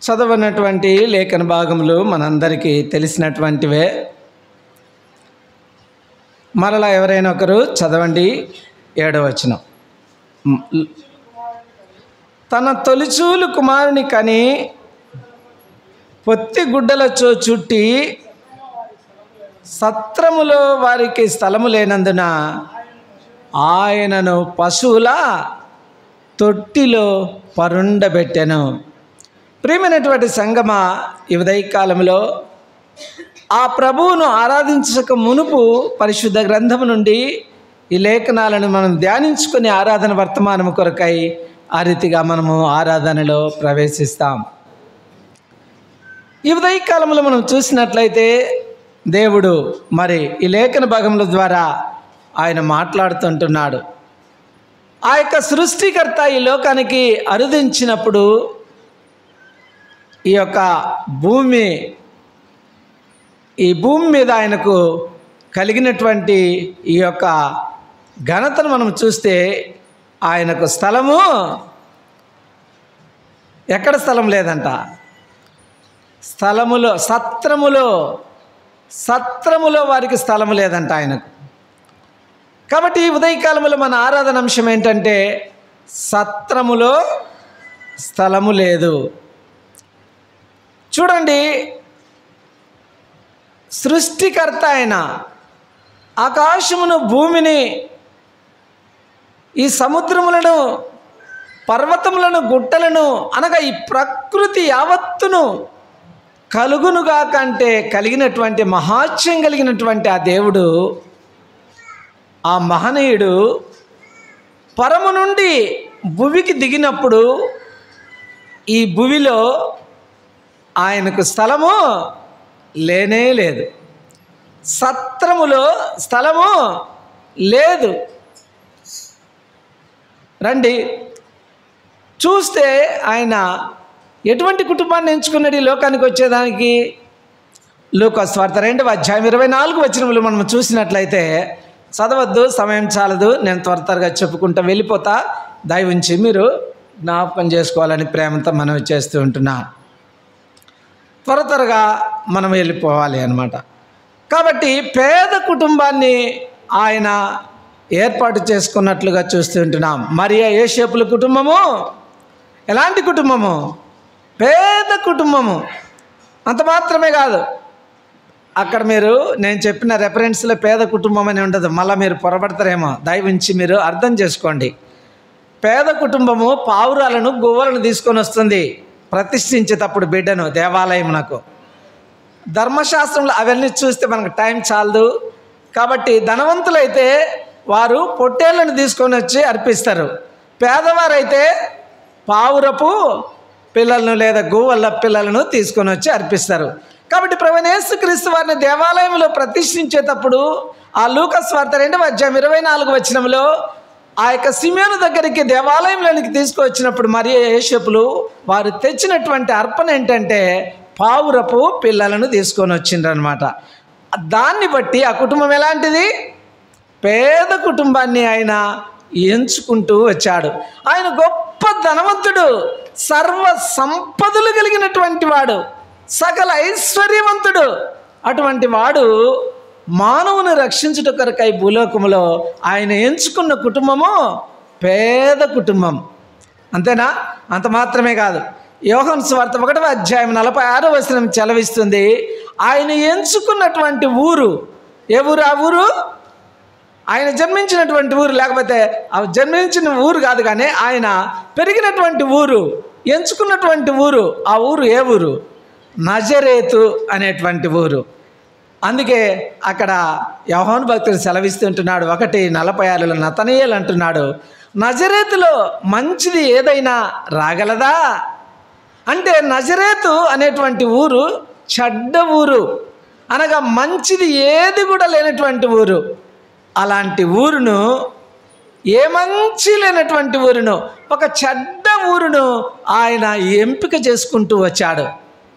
చదవనటువంటి లేఖన భాగములు మనందరికీ తెలిసినటువంటివే. మరలా ఎవరైనా ఒకరు చదవండి. 7వ వచనం. తన తొలిచూలు కుమారుని కని పొత్తి గుడ్డలతో చుట్టి సత్రములో వారికి స్థలము లేనందున ఆయనను పశువుల తొట్టిలో పరుండబెట్టెను. ప్రియమైనటువంటి సంగమ, ఈ ఉదయకాలంలో ఆ ప్రభువును ఆరాధించక మునుపు పరిశుద్ధ గ్రంథము నుండి ఈ లేఖనాలను మనం ధ్యానించుకుని ఆరాధన వర్తమానము కొరకై ఆ రీతిగా మనము ఆరాధనలో ప్రవేశిస్తాం. ఈ ఉదయకాలంలో మనం చూసినట్లయితే దేవుడు మరి ఈ లేఖన భాగముల ద్వారా ఆయన మాట్లాడుతుంటున్నాడు. ఆ యొక్క సృష్టికర్త ఈ లోకానికి అరుదించినప్పుడు ఈ యొక్క భూమి మీద ఆయనకు కలిగినటువంటి ఈ యొక్క ఘనతను మనం చూస్తే ఆయనకు స్థలము ఎక్కడ స్థలం లేదంట, సత్రములో వారికి స్థలము లేదంట ఆయనకు. కాబట్టి ఈ ఉదయకాలంలో మన ఆరాధన అంశం ఏంటంటే సత్రములో స్థలము లేదు. చూడండి, సృష్టికర్త అయిన ఆకాశమును, భూమిని, ఈ సముద్రములను, పర్వతములను, గుట్టలను అనగా ఈ ప్రకృతి యావత్తును కలుగునుగా కంటే కలిగినటువంటి మహాత్యం కలిగినటువంటి ఆ దేవుడు, ఆ మహనీయుడు పరము నుండి భువికి దిగినప్పుడు ఈ భువిలో ఆయనకు స్థలము లేనే లేదు. సత్రములో స్థలము లేదు. రండి చూస్తే ఆయన ఎటువంటి కుటుంబాన్ని ఎంచుకున్నాడు ఈ లోకానికి వచ్చేదానికి? లూకా సువార్త 2:24 మనం చూసినట్లయితే, చదవద్దు, సమయం చాలదు, నేను త్వరగా చెప్పుకుంటా వెళ్ళిపోతా, దయవుంచి మీరు జ్ఞాపకం చేసుకోవాలని ప్రేమతో మనవి చేస్తూ ఉంటున్నాను. త్వరగా మనం వెళ్ళిపోవాలి అన్నమాట. కాబట్టి పేద కుటుంబాన్ని ఆయన ఏర్పాటు చేసుకున్నట్లుగా చూస్తుంటున్నాం. మరియా యోసేపుల కుటుంబము ఎలాంటి కుటుంబము? పేద కుటుంబము. అంత మాత్రమే కాదు, అక్కడ మీరు నేను చెప్పిన రెఫరెన్స్లో పేద కుటుంబం అని ఉండదు, మళ్ళీ మీరు పొరపడతారేమో, దయవుంచి మీరు అర్థం చేసుకోండి. పేద కుటుంబము పావురాలను, గువ్వలను తీసుకొని వస్తుంది ప్రతిష్ఠించేటప్పుడు బిడ్డను దేవాలయమునకు. ధర్మశాస్త్రంలో అవన్నీ చూస్తే మనకు టైం చాలదు. కాబట్టి ధనవంతులైతే వారు పొట్టేళ్లను తీసుకొని వచ్చి అర్పిస్తారు. పేదవారైతే పావురపు పిల్లలను లేదా గువ్వల పిల్లలను తీసుకొని వచ్చి అర్పిస్తారు. కాబట్టి ప్రభువైన యేసుక్రీస్తు వారిని దేవాలయంలో ప్రతిష్ఠించేటప్పుడు ఆ లూకా సువార్త 2:24 ఆ యొక్క సిమెయోను దగ్గరికి దేవాలయంలోనికి తీసుకువచ్చినప్పుడు మరియా యోసేపులు వారు తెచ్చినటువంటి అర్పణ ఏంటంటే పావురపు పిల్లలను తీసుకొని వచ్చిండ్రనమాట. దాన్ని బట్టి ఆ కుటుంబం ఎలాంటిది? పేద కుటుంబాన్ని ఆయన ఎంచుకుంటూ వచ్చాడు. ఆయన గొప్ప ధనవంతుడు, సర్వ సంపదలు కలిగినటువంటి వాడు, సకల ఐశ్వర్యవంతుడు. అటువంటి వాడు మానవుని రక్షించుట కొరకై భూలోకములో ఆయన ఎంచుకున్న కుటుంబము పేద కుటుంబం. అంతేనా? అంత మాత్రమే కాదు, యోహాను సువార్త 1:46 చెలవిస్తుంది. ఆయన ఎంచుకున్నటువంటి ఊరు ఏ ఊరు? ఆ ఊరు ఆయన జన్మించినటువంటి ఊరు, లేకపోతే జన్మించిన ఊరు కాదు, కానీ ఆయన పెరిగినటువంటి ఊరు, ఎంచుకున్నటువంటి ఊరు. ఆ ఊరు ఏ ఊరు? నజరేతు అనేటువంటి ఊరు. అందుకే అక్కడ యోహాను భక్తుడు సెలవిస్తుంటున్నాడు 1:46 నతనయేలు అంటున్నాడు, నజరేతులో మంచిది ఏదైనా రాగలదా అంటే నజరేతు అనేటువంటి ఊరు చెడ్డ ఊరు, అనగా మంచిది ఏది కూడా లేనటువంటి ఊరు. అలాంటి ఊరును, ఏ మంచి లేనటువంటి ఊరును, ఒక చెడ్డ ఊరును ఆయన ఎంపిక చేసుకుంటూ వచ్చాడు.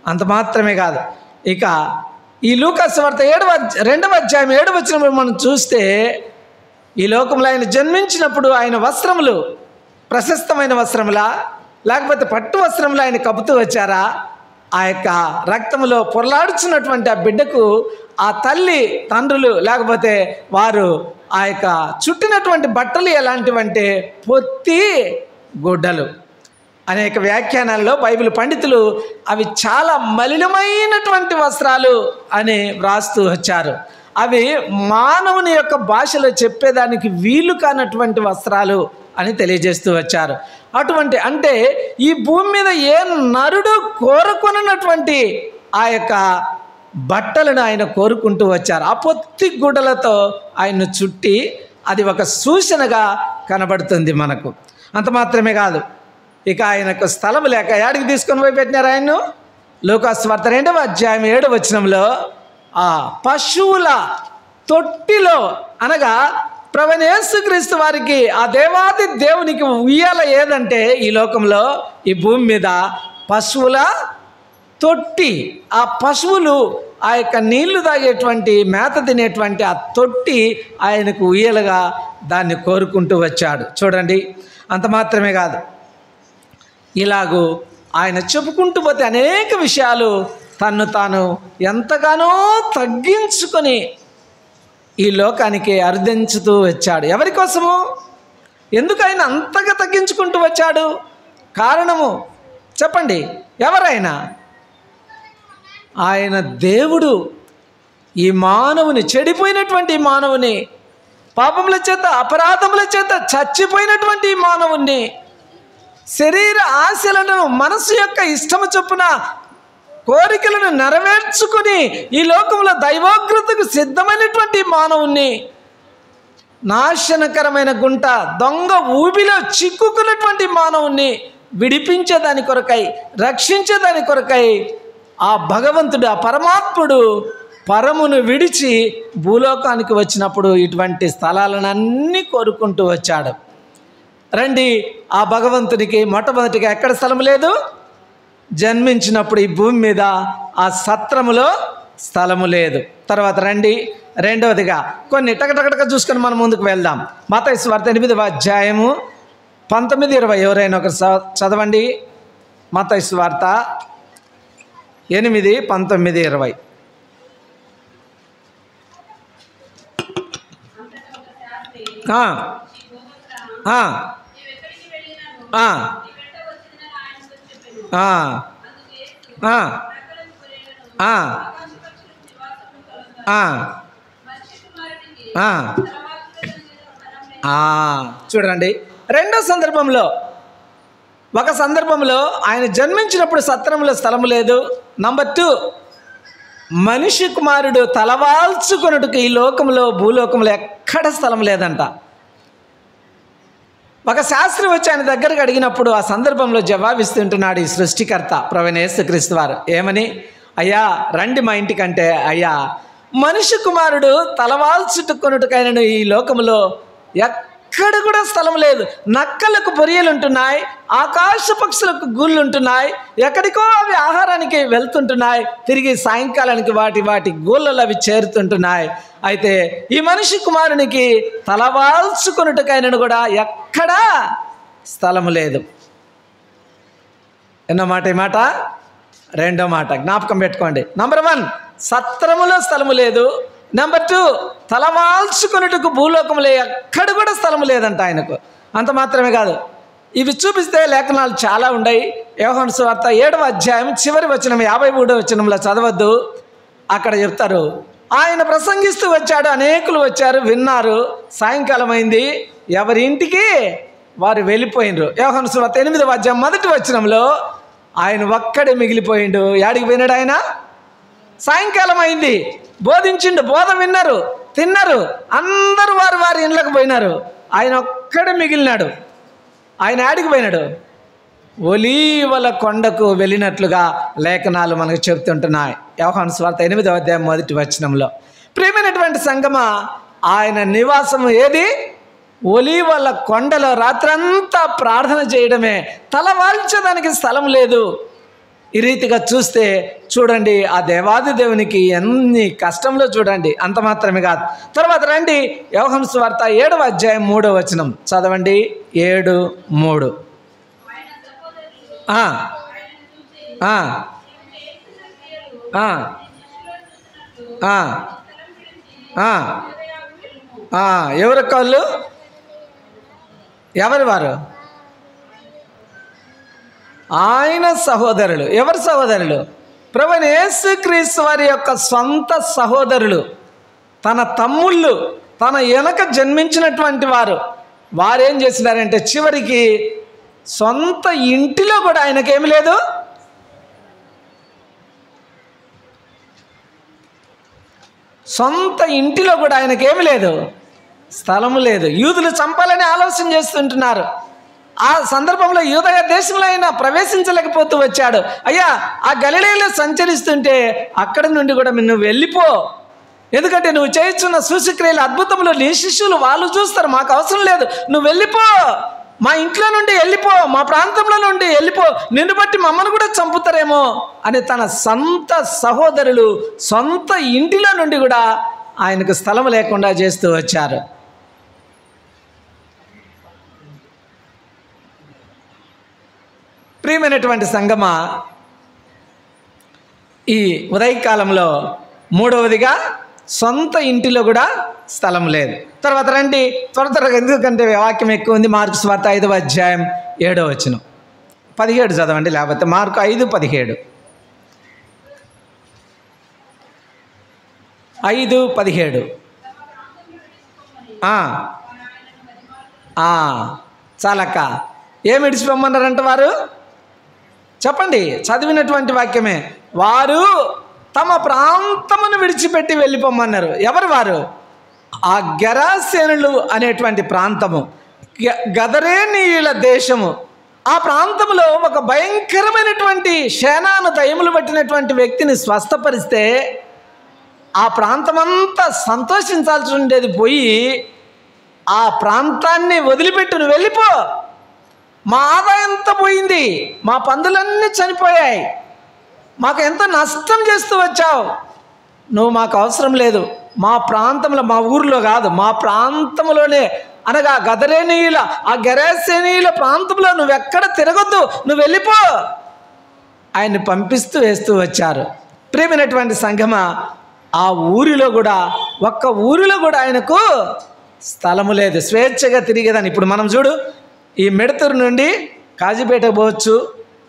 అంత మాత్రమే కాదు, ఇక ఈ లూకా సువార్త 2:7 మనం చూస్తే, ఈ లోకంలో ఆయన జన్మించినప్పుడు ఆయన వస్త్రములు ప్రశస్తమైన వస్త్రములా లేకపోతే పట్టు వస్త్రములు ఆయన కప్పుతూ వచ్చారా? ఆ యొక్క రక్తములో పొరలాడుచున్నటువంటి ఆ బిడ్డకు ఆ తల్లి తండ్రులు లేకపోతే వారు ఆ యొక్క చుట్టినటువంటి బట్టలు ఎలాంటివంటే పొత్తి గుడ్డలు. అనేక వ్యాఖ్యానాల్లో బైబిల్ పండితులు అవి చాలా మలినమైనటువంటి వస్త్రాలు అని వ్రాస్తూ వచ్చారు. అవి మానవుని యొక్క భాషలో చెప్పేదానికి వీలు కానటువంటి వస్త్రాలు అని తెలియజేస్తూ వచ్చారు. అటువంటి అంటే ఈ భూమి మీద ఏ నరుడు కోరుకున్నటువంటి ఆ యొక్క బట్టలను ఆయన కోరుకుంటూ వచ్చారు. ఆ పొత్తి గుడ్డలతో ఆయన్ను చుట్టి అది ఒక సూచనగా కనబడుతుంది మనకు. అంత మాత్రమే కాదు, ఇక ఆయనకు స్థలం లేక యాడికి తీసుకొని పోయి పెట్టినారు ఆయన్ను? లూకాసు వార్త 2వ అధ్యాయం 7వ వచనంలో ఆ పశువుల తొట్టిలో, అనగా ప్రభువైన యేసుక్రీస్తు వారికి ఆ దేవాది దేవునికి ఉయ్యాల ఏదంటే ఈ లోకంలో ఈ భూమి మీద పశువుల తొట్టి. ఆ పశువులు ఆ యొక్క నీళ్లు తాగేటువంటి మేత తినేటువంటి ఆ తొట్టి ఆయనకు ఉయ్యలుగా దాన్ని కోరుకుంటూ వచ్చాడు. చూడండి, అంత మాత్రమే కాదు, ఇలాగూ ఆయన చెప్పుకుంటూ పోతే అనేక విషయాలు తన్ను తాను ఎంతగానో తగ్గించుకొని ఈ లోకానికి అర్థించుతూ వచ్చాడు. ఎవరి కోసము? ఎందుకు ఆయన అంతగా తగ్గించుకుంటూ వచ్చాడు? కారణము చెప్పండి. ఎవరైనా ఆయన దేవుడు ఈ మానవుని, చెడిపోయినటువంటి మానవుని, పాపముల చేత అపరాధముల చేత చచ్చిపోయినటువంటి మానవుని, శరీర ఆశలను, మనసు యొక్క ఇష్టము చొప్పున కోరికలను నెరవేర్చుకుని ఈ లోకంలో దైవోగ్రతకు సిద్ధమైనటువంటి మానవుణ్ణి, నాశనకరమైన గుంట దొంగ ఊబిలో చిక్కుకున్నటువంటి మానవుణ్ణి విడిపించేదాని కొరకై, రక్షించేదాని కొరకై ఆ భగవంతుడు, ఆ పరమాత్ముడు పరమును విడిచి భూలోకానికి వచ్చినప్పుడు ఇటువంటి స్థలాలను అన్నీ కోరుకుంటూ వచ్చాడు. రండి, ఆ భగవంతునికి మొట్టమొదటిగా ఎక్కడ స్థలం లేదు? జన్మించినప్పుడు ఈ భూమి మీద ఆ సత్రములో స్థలము లేదు. తర్వాత రండి, రెండవదిగా కొన్ని టకటకటక చూసుకొని మనం ముందుకు వెళ్దాం. మత్తయి సువార్త 8వ అధ్యాయము 19, 20 ఎవరైనా ఒకరు చదవండి. మత్తయి సువార్త 8, 19, 20. చూడండి, రెండో సందర్భంలో, ఒక సందర్భంలో ఆయన జన్మించినప్పుడు సత్రంలో స్థలము లేదు. నంబర్ 2, మనిషి కుమారుడు తలవాల్చుకొనుటకు ఈ లోకంలో, భూలోకంలో ఎక్కడ స్థలం లేదంట. ఒక శాస్త్రి వచ్చి ఆయన దగ్గరకు అడిగినప్పుడు ఆ సందర్భంలో జవాబిస్తుంటున్నాడు ఈ సృష్టికర్త ప్రభువైన యేసుక్రీస్తు వారు. ఏమని? అయ్యా రండి మా ఇంటికంటే, అయ్యా మనిషి కుమారుడు తలవాల్చుకొనుటకైనను ఈ లోకంలో ఎక్కడ కూడా స్థలం లేదు. నక్కలకు బొరియలు ఉంటున్నాయి, ఆకాశ పక్షులకు గూళ్ళు ఉంటున్నాయి, ఎక్కడికో అవి ఆహారానికి వెళ్తుంటున్నాయి, తిరిగి సాయంకాలానికి వాటి గూళ్ళలో అవి చేరుతుంటున్నాయి. అయితే ఈ మనిషి కుమారునికి తలవాల్చుకొనుటకైనను కూడా ఎక్కడా స్థలము లేదు. ఎన్నో మాట ఈ మాట? రెండో మాట జ్ఞాపకం పెట్టుకోండి. నంబర్ 1, సత్రములో స్థలము లేదు. నంబర్ 2, తలవాల్చుకొనుటకు భూలోకంలో ఎక్కడ కూడా స్థలము లేదంట ఆయనకు. అంత మాత్రమే కాదు, ఇవి చూపిస్తే లేఖనాలు చాలా ఉన్నాయి. యోహాను సువార్త 7వ అధ్యాయం చివరి వచనం 53వ వచనంలో చదవద్దు. అక్కడ చెప్తారు, ఆయన ప్రసంగిస్తూ వచ్చాడు, అనేకులు వచ్చారు, విన్నారు, సాయంకాలం అయింది, ఎవరి ఇంటికి వారు వెళ్ళిపోయినరు. యోహాను సువార్త 8వ అధ్యాయం 1వ వచనంలో ఆయన ఒక్కడే మిగిలిపోయిండు. యాడికి పోయినాడు ఆయన? సాయంకాలం అయింది, బోధించిండు, బోధ విన్నారు, తిన్నారు, అందరూ వారి ఇండ్లకు పోయినారు, ఆయన ఒక్కడే మిగిలినాడు. ఆయన యాడికి పోయినాడు? ఒలీవల కొండకు వెళ్ళినట్లుగా లేఖనాలు మనకు చెబుతుంటున్నాయి. యోహాను సువార్త 8వ అధ్యాయం 1వ వచనంలో. ప్రియమైనటువంటి సంగమా, ఆయన నివాసము ఏది? ఒలీవల కొండలో రాత్రంతా ప్రార్థన చేయడమే. తల వాల్చడానికి స్థలం లేదు. ఈ రీతిగా చూస్తే చూడండి, ఆ దేవాది దేవునికి ఎన్ని కష్టంలో చూడండి. అంత మాత్రమే కాదు. తర్వాత రండి, యోహాను సువార్త 7వ అధ్యాయం 3వ వచనం చదవండి. 7:3. ఎవరి కాళ్ళు? ఎవరి వారు? ఆయన సహోదరులు. ఎవరు సహోదరులు? ప్రభువైన యేసుక్రీస్తు వారి యొక్క సొంత సహోదరులు, తన తమ్ముళ్ళు, తన వెనక జన్మించినటువంటి వారు. వారేం చేసినారంటే చివరికి సొంత ఇంటిలో కూడా ఆయనకేమి లేదు, సొంత ఇంటిలో కూడా ఆయనకేమి లేదు, స్థలము లేదు. యూదులు చంపాలని ఆలోచన చేస్తుంటున్నారు. ఆ సందర్భంలో యూదయ దేశంలో ఆయన ప్రవేశించలేకపోతూ వచ్చాడు. అయ్యా, ఆ గలిలయలో సంచరిస్తుంటే అక్కడి నుండి కూడా నువ్వు వెళ్ళిపో, ఎందుకంటే నువ్వు చేయించున్న సూచక్రియలు, అద్భుతములు నీ శిష్యులు వాళ్ళు చూస్తారు, మాకు అవసరం లేదు, నువ్వు వెళ్ళిపో, మా ఇంట్లో నుండి వెళ్ళిపో, మా ప్రాంతంలో నుండి వెళ్ళిపో, నిన్ను బట్టి మమ్మల్ని కూడా చంపుతారేమో అని తన సొంత సహోదరులు సొంత ఇంటిలో నుండి కూడా ఆయనకు స్థలం లేకుండా చేస్తూ వచ్చారు. ప్రియమైనటువంటి సంగమా, ఈ ఉదయకాలంలో మూడవదిగా సొంత ఇంటిలో కూడా స్థలం లేదు. తర్వాత రండి త్వరగా, ఎందుకంటే వాక్యం ఎక్కువ ఉంది. మార్కు సువార్త 5వ అధ్యాయం 7వ వచనం, 17 చదవండి, లేకపోతే మార్కు 5:17. 5:17. చాలక్క, ఏమి విడిచిపోమన్నారంట వారు? చెప్పండి, చదివినటువంటి వాక్యమే. వారు తమ ప్రాంతమును విడిచిపెట్టి వెళ్ళిపోమన్నారు. ఎవరు వారు? ఆ గెరాసేనులు అనేటువంటి ప్రాంతము, గదరేనీయుల దేశము. ఆ ప్రాంతంలో ఒక భయంకరమైనటువంటి సేనాను దయ్యములు పట్టినటువంటి వ్యక్తిని స్వస్థపరిస్తే ఆ ప్రాంతమంతా సంతోషించాల్సి ఉండేది పోయి ఆ ప్రాంతాన్ని వదిలిపెట్టు, నువ్వు వెళ్ళిపో, మా ఆదాయంతో పోయింది, మా పందులన్నీ చనిపోయాయి, మాకు ఎంత నష్టం చేస్తూ వచ్చావు, నువ్వు మాకు అవసరం లేదు, మా ప్రాంతంలో, మా ఊరిలో కాదు, మా ప్రాంతంలోనే, అనగా గదరేనీయుల, ఆ గెరాసేనీయుల ప్రాంతంలో నువ్వెక్కడ తిరగొద్దు, నువ్వు వెళ్ళిపో, ఆయన్ని పంపిస్తూ వేస్తూ వచ్చారు. ప్రియమైనటువంటి సంఘమా, ఆ ఊరిలో కూడా, ఒక్క ఊరిలో కూడా ఆయనకు స్థలము లేదు, స్వేచ్ఛగా తిరిగేదాన్ని. ఇప్పుడు మనం చూడు, ఈ మిడతూరు నుండి కాజీపేటకు పోవచ్చు,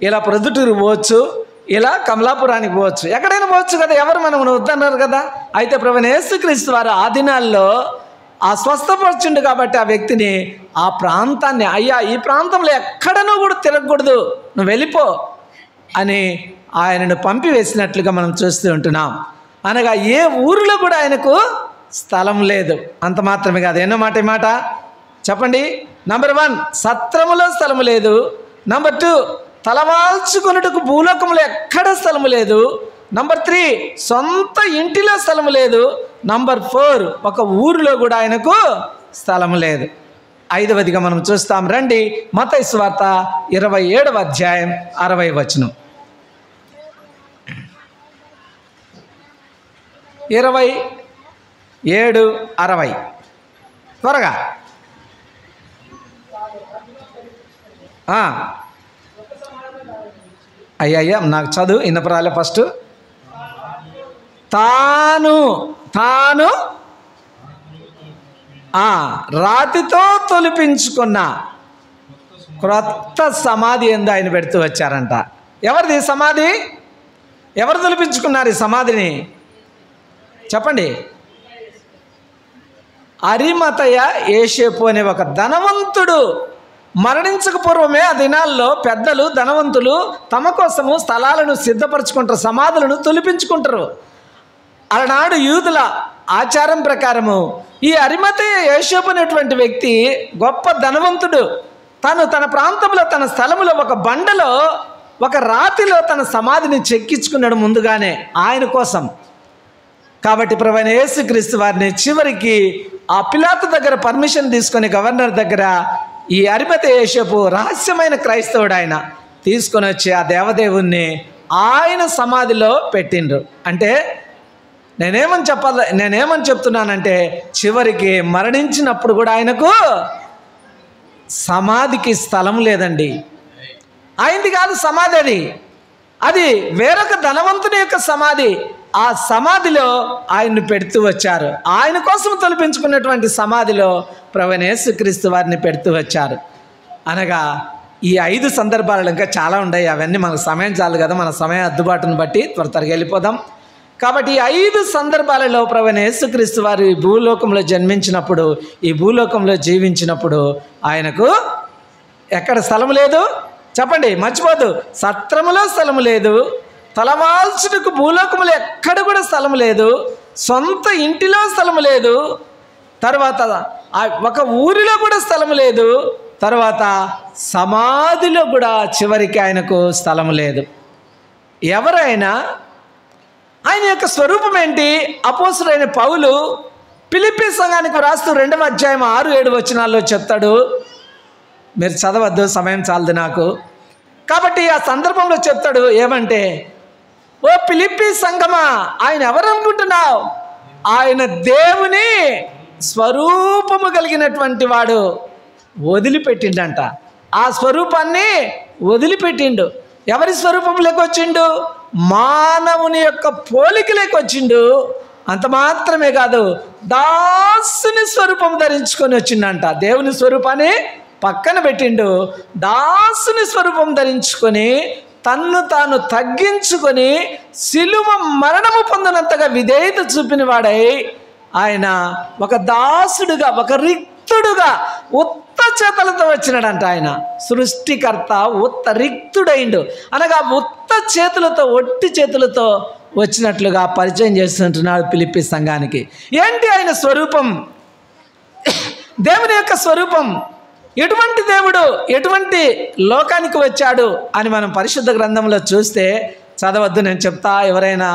ఇలా ప్రొద్దుటూరు పోవచ్చు, ఇలా కమలాపురానికి పోవచ్చు, ఎక్కడైనా పోవచ్చు కదా, ఎవరు మనం వద్దన్నారు కదా. అయితే ప్రభువైన యేసుక్రీస్తు వారు ఆ దినాల్లో ఆ స్వస్థపరచుండు కాబట్టి ఆ వ్యక్తిని, ఆ ప్రాంతాన్ని, అయ్యా ఈ ప్రాంతంలో ఎక్కడనూ కూడా తిరగకూడదు, నువ్వు వెళ్ళిపో అని ఆయనను పంపివేసినట్లుగా మనం చూస్తూ ఉంటున్నాం. అనగా ఏ ఊరిలో కూడా ఆయనకు స్థలం లేదు. అంత మాత్రమే కాదు, ఎన్నో మాట చెప్పండి. నంబర్ 1, సత్రములో స్థలము లేదు. నంబర్ 2, తలవాల్చుకొనుటకు భూలోకంలో ఎక్కడ స్థలము లేదు. నంబర్ 3, సొంత ఇంటిలో స్థలము లేదు. నంబర్ 4, ఒక ఊరిలో కూడా ఆయనకు స్థలము లేదు. 5వదిగా మనం చూస్తాం, రండి మత్తయి సువార్త 27వ అధ్యాయం 60వ వచనం. 27:60 త్వరగా. అయ్యా నాకు చదువు ఇన్నపరాలే. ఫస్ట్, తాను రాతితో తొలిపించుకున్న క్రొత్త సమాధి ఎందు ఆయన పెడుతూ వచ్చారంట. ఎవరిది సమాధి? ఎవరు తొలిపించుకున్నారు ఈ సమాధిని? చెప్పండి. అరిమతయ యేసేపు అనే ఒక ధనవంతుడు మరణించక పూర్వమే ఆ దినాల్లో పెద్దలు, ధనవంతులు తమ కోసము స్థలాలను సిద్ధపరచుకుంటారు, సమాధులను తొలిపించుకుంటారు. అలనాడు యూదుల ఆచారం ప్రకారము ఈ అరిమతయ యేసేపు అనేటువంటి వ్యక్తి గొప్ప ధనవంతుడు. తన ప్రాంతంలో, తన స్థలములో ఒక బండలో, ఒక రాతిలో తన సమాధిని చెక్కించుకున్నాడు ముందుగానే ఆయన కోసం. కాబట్టి ప్రభువైన యేసుక్రీస్తు వారిని చివరికి ఆ పిలాతు దగ్గర పర్మిషన్ తీసుకొని, గవర్నర్ దగ్గర, ఈ అరిమతయ యేసేపు రహస్యమైన క్రైస్తవుడు, ఆయన తీసుకొని వచ్చి ఆ దేవదేవుణ్ణి ఆయన సమాధిలో పెట్టిండ్రు. అంటే నేనేమని చెప్తున్నానంటే, చివరికి మరణించినప్పుడు కూడా ఆయనకు సమాధికి స్థలం లేదండి. ఆయనది కాదు సమాధి, అది వేరొక ధనవంతుని యొక్క సమాధి. ఆ సమాధిలో ఆయన్ని పెడుతూ వచ్చారు. ఆయన కోసం తొలిపించుకున్నటువంటి సమాధిలో ప్రభువైన యేసుక్రీస్తు వారిని పెడుతూ వచ్చారు. అనగా ఈ 5 సందర్భాలు ఇంకా చాలా ఉన్నాయి. అవన్నీ మనకు సమయం చాలు కదా, మన సమయం అద్దుబాటును బట్టి త్వరగా వెళ్ళిపోదాం. కాబట్టి ఈ 5 సందర్భాలలో ప్రభువైన యేసుక్రీస్తు వారు ఈ భూలోకంలో జన్మించినప్పుడు, ఈ భూలోకంలో జీవించినప్పుడు ఆయనకు ఎక్కడ స్థలం లేదు చెప్పండి, మర్చిపోదు. సత్రములో స్థలం లేదు, తలవాల్చుటకు భూలోకములో ఎక్కడ కూడా స్థలం లేదు, సొంత ఇంటిలో స్థలం లేదు, తర్వాత ఒక ఊరిలో కూడా స్థలం లేదు, తర్వాత సమాధిలో కూడా చివరికి ఆయనకు స్థలం లేదు. ఎవరైనా ఆయన యొక్క స్వరూపం ఏంటి? అపోస్తలుడైన పౌలు ఫిలిప్పీ సంఘానికి రాస్తూ 2వ అధ్యాయం 6-7 వచనాల్లో చెప్తాడు. మీరు చదవద్దు, సమయం చాలదు నాకు. కాబట్టి ఆ సందర్భంలో చెప్తాడు ఏమంటే, ఓ ఫిలిప్పీ సంఘమా, ఆయన ఎవరు అనుకుంటున్నావు? ఆయన దేవుని స్వరూపము కలిగినటువంటి వాడు. వదిలిపెట్టిండంట, ఆ స్వరూపాన్ని వదిలిపెట్టిండు. ఎవరి స్వరూపంలోకి వచ్చిండు? మానవుని యొక్క పోలికలోకి వచ్చిండు. అంత మాత్రమే కాదు, దాసుని స్వరూపం ధరించుకొని వచ్చిండంట. దేవుని స్వరూపాన్ని పక్కన పెట్టిండు, దాసుని స్వరూపం ధరించుకొని తన్ను తాను తగ్గించుకొని సిలువ మరణము పొందినంతగా విధేయత చూపిన వాడై ఆయన ఒక దాసుడుగా, ఒక రిక్తుడుగా ఉత్త చేతులతో వచ్చినాడంట. ఆయన సృష్టికర్త ఉత్త రిక్తుడైండు అనగా ఉత్త చేతులతో, ఒట్టి చేతులతో వచ్చినట్లుగా పరిచయం చేస్తుంటున్నాడు ఫిలిప్పీ సంఘానికి. ఏంటి ఆయన స్వరూపం? దేవుని యొక్క స్వరూపం. ఎటువంటి దేవుడు ఎటువంటి లోకానికి వచ్చాడు అని మనం పరిశుద్ధ గ్రంథంలో చూస్తే, చదవద్దు నేను చెప్తా, ఎవరైనా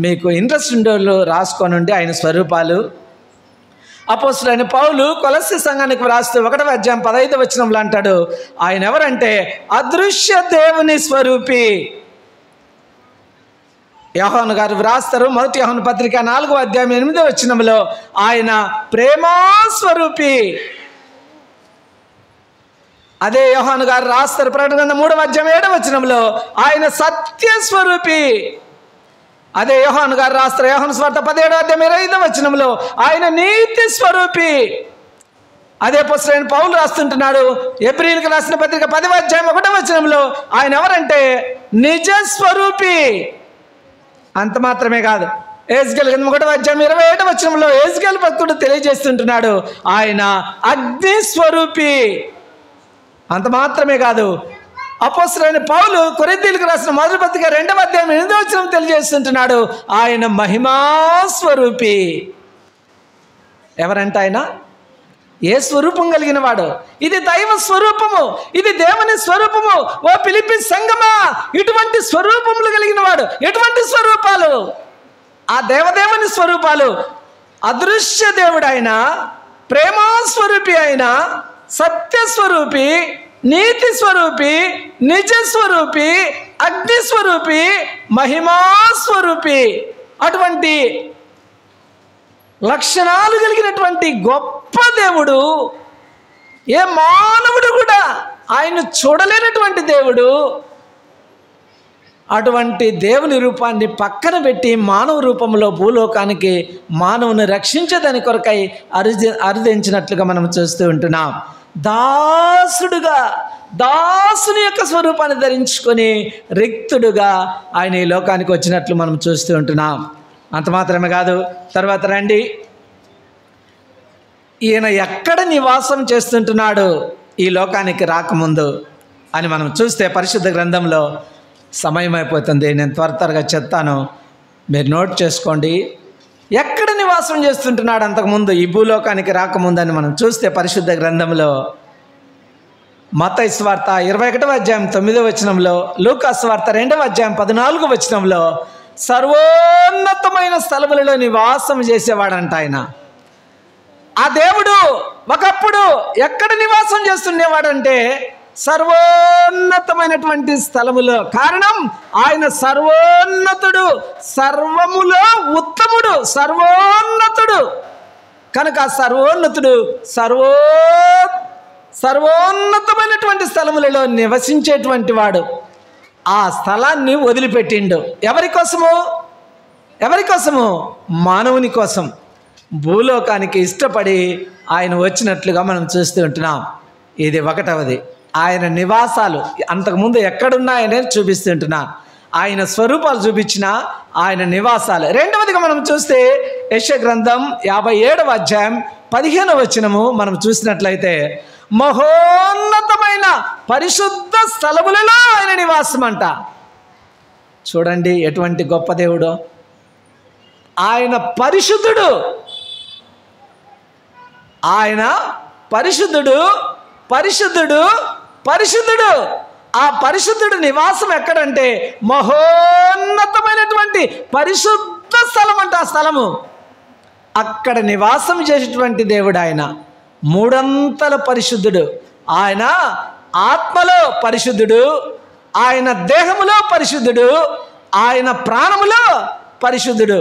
మీకు ఇంట్రెస్ట్ ఉండేవాళ్ళు రాసుకొని ఉండి ఆయన స్వరూపాలు. అపోస్తలుడైన పౌలు కొలస్సీ సంఘానికి రాస్తూ 1వ అధ్యాయం 15వ వచనంలో అంటాడు, ఆయన ఎవరంటే అదృశ్య దేవుని స్వరూపి. యోహాను గారు వ్రాస్తారు 1 యోహాను పత్రిక 4వ అధ్యాయం 8వ వచనంలో ఆయన ప్రేమా స్వరూపి. అదే యోహాను గారు రాస్తారు ప్రకటన గ్రంథం 3వ అధ్యాయం 7వ వచనంలో ఆయన సత్య స్వరూపి. అదే యోహాను గారు రాస్తారు యోహాను సువార్త 17వ అధ్యాయం 25వ వచనంలో ఆయన నీతి స్వరూపి. అదే అపోస్తలుడైన పౌలు రాస్తుంటున్నాడు హెబ్రీయులకు రాసిన పత్రిక 10వ అధ్యాయం 1వ వచనంలో ఆయన ఎవరంటే నిజ స్వరూపి. అంత మాత్రమే కాదు, యెహెజ్కేలు గ్రంథం 1వ అధ్యాయం 27వ వచనంలో యెహెజ్కేలు భక్తుడు తెలియజేస్తుంటున్నాడు ఆయన అగ్ని స్వరూపి. అంత మాత్రమే కాదు, అపోస్తలుడైన పౌలు కొరింథీయులకు రాసిన 1వ పత్రిక 2వ అధ్యాయం 8వ వచనం తెలియజేస్తుంటున్నాడు ఆయన మహిమా స్వరూపి. ఎవరంట ఆయన? ఏ స్వరూపం కలిగిన వాడు? ఇది దైవ స్వరూపము, ఇది దేవుని స్వరూపము. ఓ ఫిలిప్పీ సంఘమా, ఇటువంటి స్వరూపములు కలిగిన వాడు. ఎటువంటి స్వరూపాలు? ఆ దేవదేవుని స్వరూపాలు. అదృశ్య దేవుడు ఆయన, ప్రేమా స్వరూపి ఆయన, సత్యస్వరూపి, నీతి స్వరూపి, నిజ స్వరూపి, అగ్ని స్వరూపి, మహిమా స్వరూపి. అటువంటి లక్షణాలు కలిగినటువంటి గొప్ప దేవుడు, ఏ మానవుడు కూడా ఆయన చూడలేనటువంటి దేవుడు. అటువంటి దేవుని రూపాన్ని పక్కన పెట్టి మానవ రూపంలో భూలోకానికి మానవుని రక్షించేదాని కొరకై అరుదించినట్లుగా మనం చూస్తూ ఉంటున్నాం. దాసుడుగా, దాసుని యొక్క స్వరూపాన్ని ధరించుకొని రిక్తుడుగా ఆయన ఈ లోకానికి వచ్చినట్లు మనం చూస్తూ ఉంటున్నాం. అంత మాత్రమే కాదు, తర్వాత రండి, ఈయన ఎక్కడ నివాసం చేస్తుంటున్నాడు ఈ లోకానికి రాకముందు అని మనం చూస్తే పరిశుద్ధ గ్రంథంలో, సమయం అయిపోతుంది, నేను త్వరగా చెప్తాను, మీరు నోట్ చేసుకోండి. ఎక్కడ నివాసం చేస్తుంటున్నాడు అంతకుముందు ఈ భూలోకానికి రాకముందు అని మనం చూస్తే పరిశుద్ధ గ్రంథంలో మత్తయి సువార్త 21వ అధ్యాయం 9వ వచనంలో, లూకా సువార్త 2వ అధ్యాయం 14వ వచనంలో సర్వోన్నతమైన స్థలములలో నివాసం చేసేవాడంట ఆయన. ఆ దేవుడు ఒకప్పుడు ఎక్కడ నివాసం చేస్తుండేవాడంటే సర్వోన్నతమైనటువంటి స్థలములో. కారణం ఆయన సర్వోన్నతుడు, సర్వములో ఉత్తముడు, సర్వోన్నతుడు కనుక సర్వోన్నతుడు సర్వోన్నతమైనటువంటి స్థలములలో నివసించేటువంటి వాడు. ఆ స్థలాన్ని వదిలిపెట్టిండు. ఎవరి కోసము? ఎవరి కోసము? మానవుని కోసం. భూలోకానికి ఇష్టపడి ఆయన వచ్చినట్లుగా మనం చూస్తూ ఉంటున్నాం. ఇది ఒకటవది. ఆయన నివాసాలు అంతకుముందు ఎక్కడున్నాయనే చూపిస్తుంటున్నా. ఆయన స్వరూపాలు చూపించిన ఆయన నివాసాలు. రెండవదిగా మనం చూస్తే యెషయా గ్రంథం 57వ అధ్యాయం 15వ వచనము మనం చూసినట్లయితే, మహోన్నతమైన పరిశుద్ధ స్థలములలో ఆయన నివాసం అంట. చూడండి ఎటువంటి గొప్ప దేవుడు. ఆయన పరిశుద్ధుడు, ఆయన పరిశుద్ధుడు, పరిశుద్ధుడు, పరిశుద్ధుడు. ఆ పరిశుద్ధుడు నివాసం ఎక్కడంటే మహోన్నతమైనటువంటి పరిశుద్ధ స్థలం అంట. ఆ స్థలము అక్కడ నివాసం చేసేటువంటి దేవుడు ఆయన. మూడంతల పరిశుద్ధుడు. ఆయన ఆత్మలో పరిశుద్ధుడు, ఆయన దేహములో పరిశుద్ధుడు, ఆయన ప్రాణములో పరిశుద్ధుడు.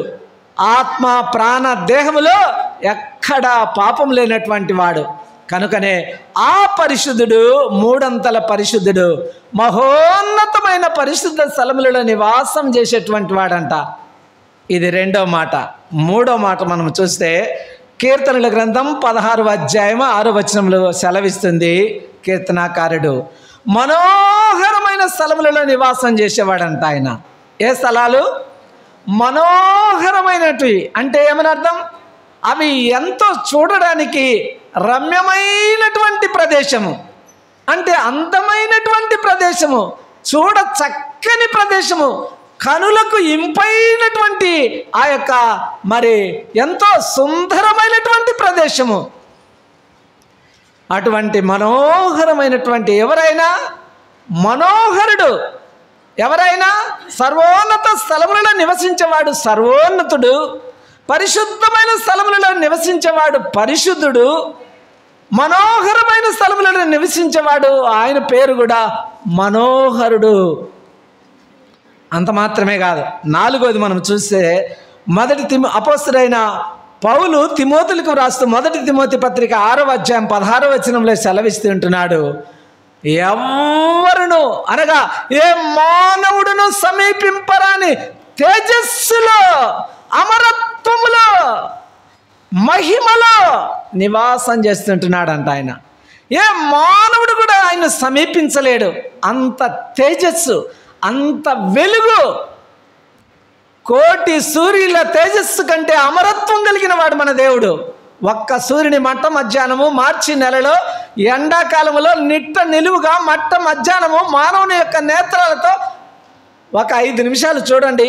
ఆత్మ ప్రాణ దేహములో ఎక్కడ పాపం లేనటువంటి వాడు. కనుకనే ఆ పరిశుద్ధుడు మూడంతల పరిశుద్ధుడు, మహోన్నతమైన పరిశుద్ధ స్థలములలో నివాసం చేసేటువంటి వాడంట. ఇది రెండో మాట. మూడో మాట మనం చూస్తే కీర్తనల గ్రంథం 16వ అధ్యాయం 6వ వచనంలో సెలవిస్తుంది కీర్తనాకారుడు, మనోహరమైన స్థలములలో నివాసం చేసేవాడంట ఆయన. ఏ స్థలాలు? మనోహరమైనవి. అంటే ఏమని అర్థం? అవి ఎంతో చూడడానికి రమ్యమైనటువంటి ప్రదేశము, అంటే అందమైనటువంటి ప్రదేశము, చూడ చక్కని ప్రదేశము, కనులకు ఇంపైనటువంటి ఆ యొక్క మరి ఎంతో సుందరమైనటువంటి ప్రదేశము. అటువంటి మనోహరమైనటువంటి ఎవరైనా మనోహరుడు, ఎవరైనా సర్వోన్నత స్థలములలో నివసించేవాడు సర్వోన్నతుడు, పరిశుద్ధమైన స్థలములలో నివసించేవాడు పరిశుద్ధుడు, మనోహరమైన స్థలములలో నివసించేవాడు ఆయన పేరు కూడా మనోహరుడు. అంత మాత్రమే కాదు, నాలుగోది మనం చూస్తే అపోస్తలుడైన పౌలు తిమోతిలకు వ్రాస్తూ 1 తిమోతి పత్రిక 6వ అధ్యాయం 16వ వచనంలో సెలవిస్తూ ఉంటున్నాడు, ఎవరును అనగా ఏ మానవుడును సమీపింపరాని తేజస్సులో, అమరత్వములో, మహిమలో నివాసం చేస్తుంటున్నాడంట ఆయన. ఏ మానవుడు కూడా ఆయన సమీపించలేడు. అంత తేజస్సు, అంత వెలుగు, కోటి సూర్యుల తేజస్సు కంటే అమరత్వం కలిగిన వాడు మన దేవుడు. ఒక్క సూర్యుని మట్ట మధ్యాహ్నము మార్చి నెలలో ఎండాకాలంలో నిట్ట నిలువుగా మట్ట మధ్యాహ్నము మానవుని యొక్క నేత్రాలతో ఒక 5 నిమిషాలు చూడండి,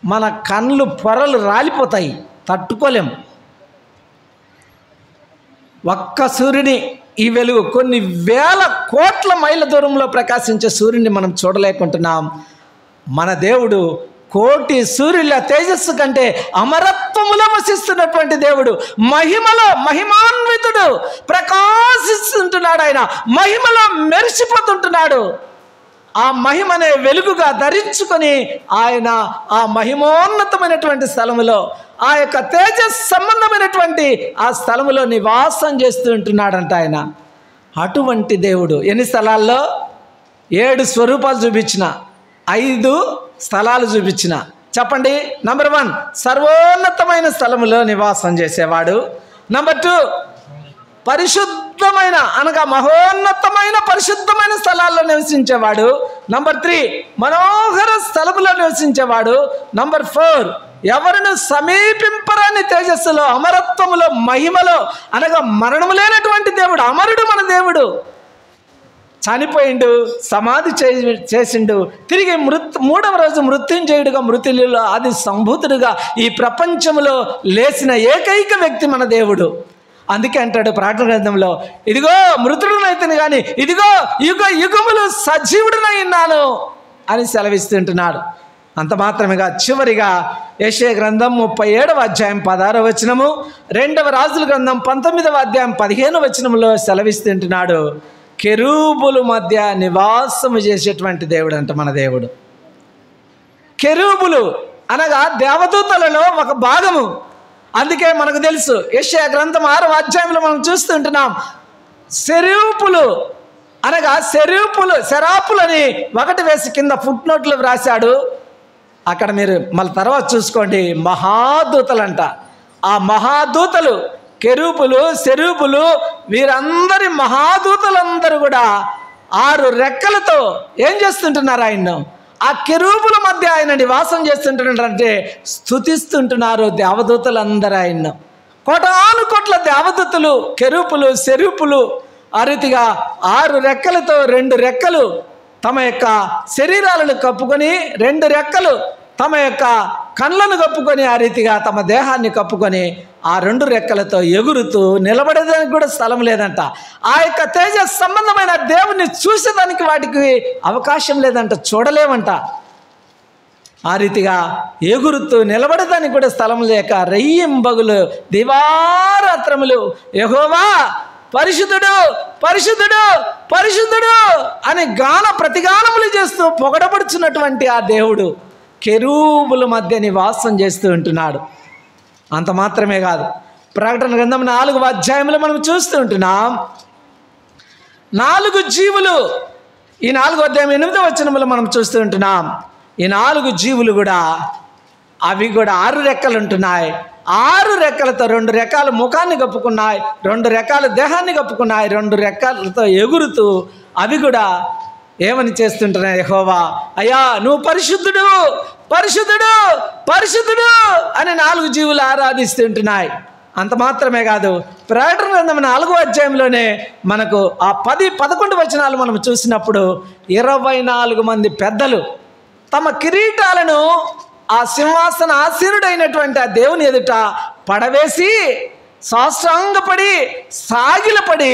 మన కళ్ళు పొరలు రాలిపోతాయి, తట్టుకోలేం. ఒక్క సూర్యుని ఈ వెలుగు కొన్ని వేల కోట్ల మైళ్ళ దూరంలో ప్రకాశించే సూర్యుని మనం చూడలేకుంటున్నాం. మన దేవుడు కోటి సూర్యుల తేజస్సు కంటే అమరత్వములో వసిస్తున్నటువంటి దేవుడు, మహిమలో మహిమాన్వితుడు, ప్రకాశిస్తుంటున్నాడు. ఆయన మహిమలో మెరిసిపోతుంటున్నాడు. ఆ మహిమనే వెలుగుగా ధరించుకొని ఆయన ఆ మహిమోన్నతమైనటువంటి స్థలములో, ఆ యొక్క తేజస్ సంబంధమైనటువంటి ఆ స్థలములో నివాసం చేస్తూ ఉంటున్నాడంట ఆయన. అటువంటి దేవుడు ఎన్ని స్థలాల్లో? 7 స్వరూపాలు చూపించిన, 5 స్థలాలు చూపించిన. చెప్పండి. నంబర్ 1 సర్వోన్నతమైన స్థలములో నివాసం చేసేవాడు. నంబర్ 2 పరిశుద్ధమైన అనగా మహోన్నతమైన పరిశుద్ధమైన స్థలాల్లో నివసించేవాడు. నంబర్ 3 మనోహర స్థలములో నివసించేవాడు. నంబర్ 4 ఎవరిని సమీపింపరాని తేజస్సులో, అమరత్వములో, మహిమలో అనగా మరణము లేనటువంటి దేవుడు. అమరుడు మన దేవుడు. చనిపోయిండు, సమాధి చేసిండు, తిరిగి 3వ రోజు మృత్యుంజయుడుగా మృతులలో ఆది సంభూతుడుగా ఈ ప్రపంచంలో లేచిన ఏకైక వ్యక్తి మన దేవుడు. అందుకే అంటాడు ప్రార్థన గ్రంథంలో, ఇదిగో మృతుడునైతేనే కానీ ఇదిగో యుగ యుగములు సజీవుడునై ఉన్నాను అని సెలవిస్తుంటున్నాడు. అంత మాత్రమేగా చివరిగా యెషయా గ్రంథం 37వ అధ్యాయం 16వ వచనము, 2వ రాజుల గ్రంథం 19వ అధ్యాయం 15వ వచనంలో సెలవిస్తుంటున్నాడు, కెరూబుల మధ్య నివాసము చేసేటువంటి దేవుడు అంట మన దేవుడు. కెరూబులు అనగా దేవదూతలలో ఒక భాగము. అందుకే మనకు తెలుసు యెషయా గ్రంథం 6వ అధ్యాయంలో మనం చూస్తుంటున్నాం, సెరూపులు అనగా శరాపులని 1 వేసి కింద ఫుట్ నోట్లు వ్రాశాడు. అక్కడ మీరు మళ్ళీ తర్వాత చూసుకోండి, మహాదూతలంట. ఆ మహాదూతలు కెరూపులు, సెరూపులు, వీరందరి మహాదూతలందరూ కూడా 6 రెక్కలతో ఏం చేస్తుంటున్నారు ఆయన్ను? ఆ కెరూబుల మధ్య ఆయన నివాసం చేస్తుంటున్నారంటే స్తుతిస్తుంటున్నారు దేవదూతలందరూ ఆయన్ను. కోటాను కోట్ల దేవదూతలు, కెరూపులు, సెరూపులు ఆ రీతిగా 6 రెక్కలతో 2 రెక్కలు తమ యొక్క శరీరాలను కప్పుకొని, 2 రెక్కలు తమ యొక్క కళ్ళను కప్పుకొని, ఆ రీతిగా తమ దేహాన్ని కప్పుకొని ఆ 2 రెక్కలతో ఎగురుతూ నిలబడేదానికి కూడా స్థలం లేదంట. ఆ యొక్క తేజ సంబంధమైన దేవుణ్ణి చూసేదానికి వాటికి అవకాశం లేదంట, చూడలేమంట. ఆ రీతిగా ఎగురుతూ నిలబడేదానికి కూడా స్థలం లేక రెయ్యింబగులు దివారాత్రములు యెహోవా పరిశుద్ధుడు పరిశుద్ధుడు పరిశుద్ధుడు అని ప్రతిగానములు చేస్తూ పొగడబడుచున్నటువంటి ఆ దేవుడు కెరూబుల మధ్య నివాసం చేస్తూ ఉంటున్నాడు. అంత మాత్రమే కాదు, ప్రకటన గ్రంథం 4వ అధ్యాయంలో మనం చూస్తూ ఉంటున్నాం 4 జీవులు. ఈ 4వ అధ్యాయం 8వ వచనంలో మనం చూస్తూ ఉంటున్నాం ఈ 4 జీవులు కూడా అవి కూడా 6 రెక్కలు ఉంటున్నాయి. 6 రెక్కలతో 2 రెక్కలు ముఖాన్ని కప్పుకున్నాయి, 2 రెక్కలు దేహాన్ని కప్పుకున్నాయి, 2 రెక్కలతో ఎగురుతూ అవి కూడా ఏమని చేస్తుంటున్నాయి? యెహోవా అయ్యా నువ్వు పరిశుద్ధుడు పరిశుద్ధుడు పరిశుద్ధుడు అని 4 జీవులు ఆరాధిస్తుంటున్నాయి. అంత మాత్రమే కాదు, ప్రకటన గ్రంథం 4వ అధ్యాయంలోనే మనకు ఆ 10-11 వచనాలు మనం చూసినప్పుడు 24 మంది పెద్దలు తమ కిరీటాలను ఆ సింహాసన ఆసీనుడైనటువంటి ఆ దేవుని ఎదుట పడవేసి సాష్టాంగపడి సాగిలపడి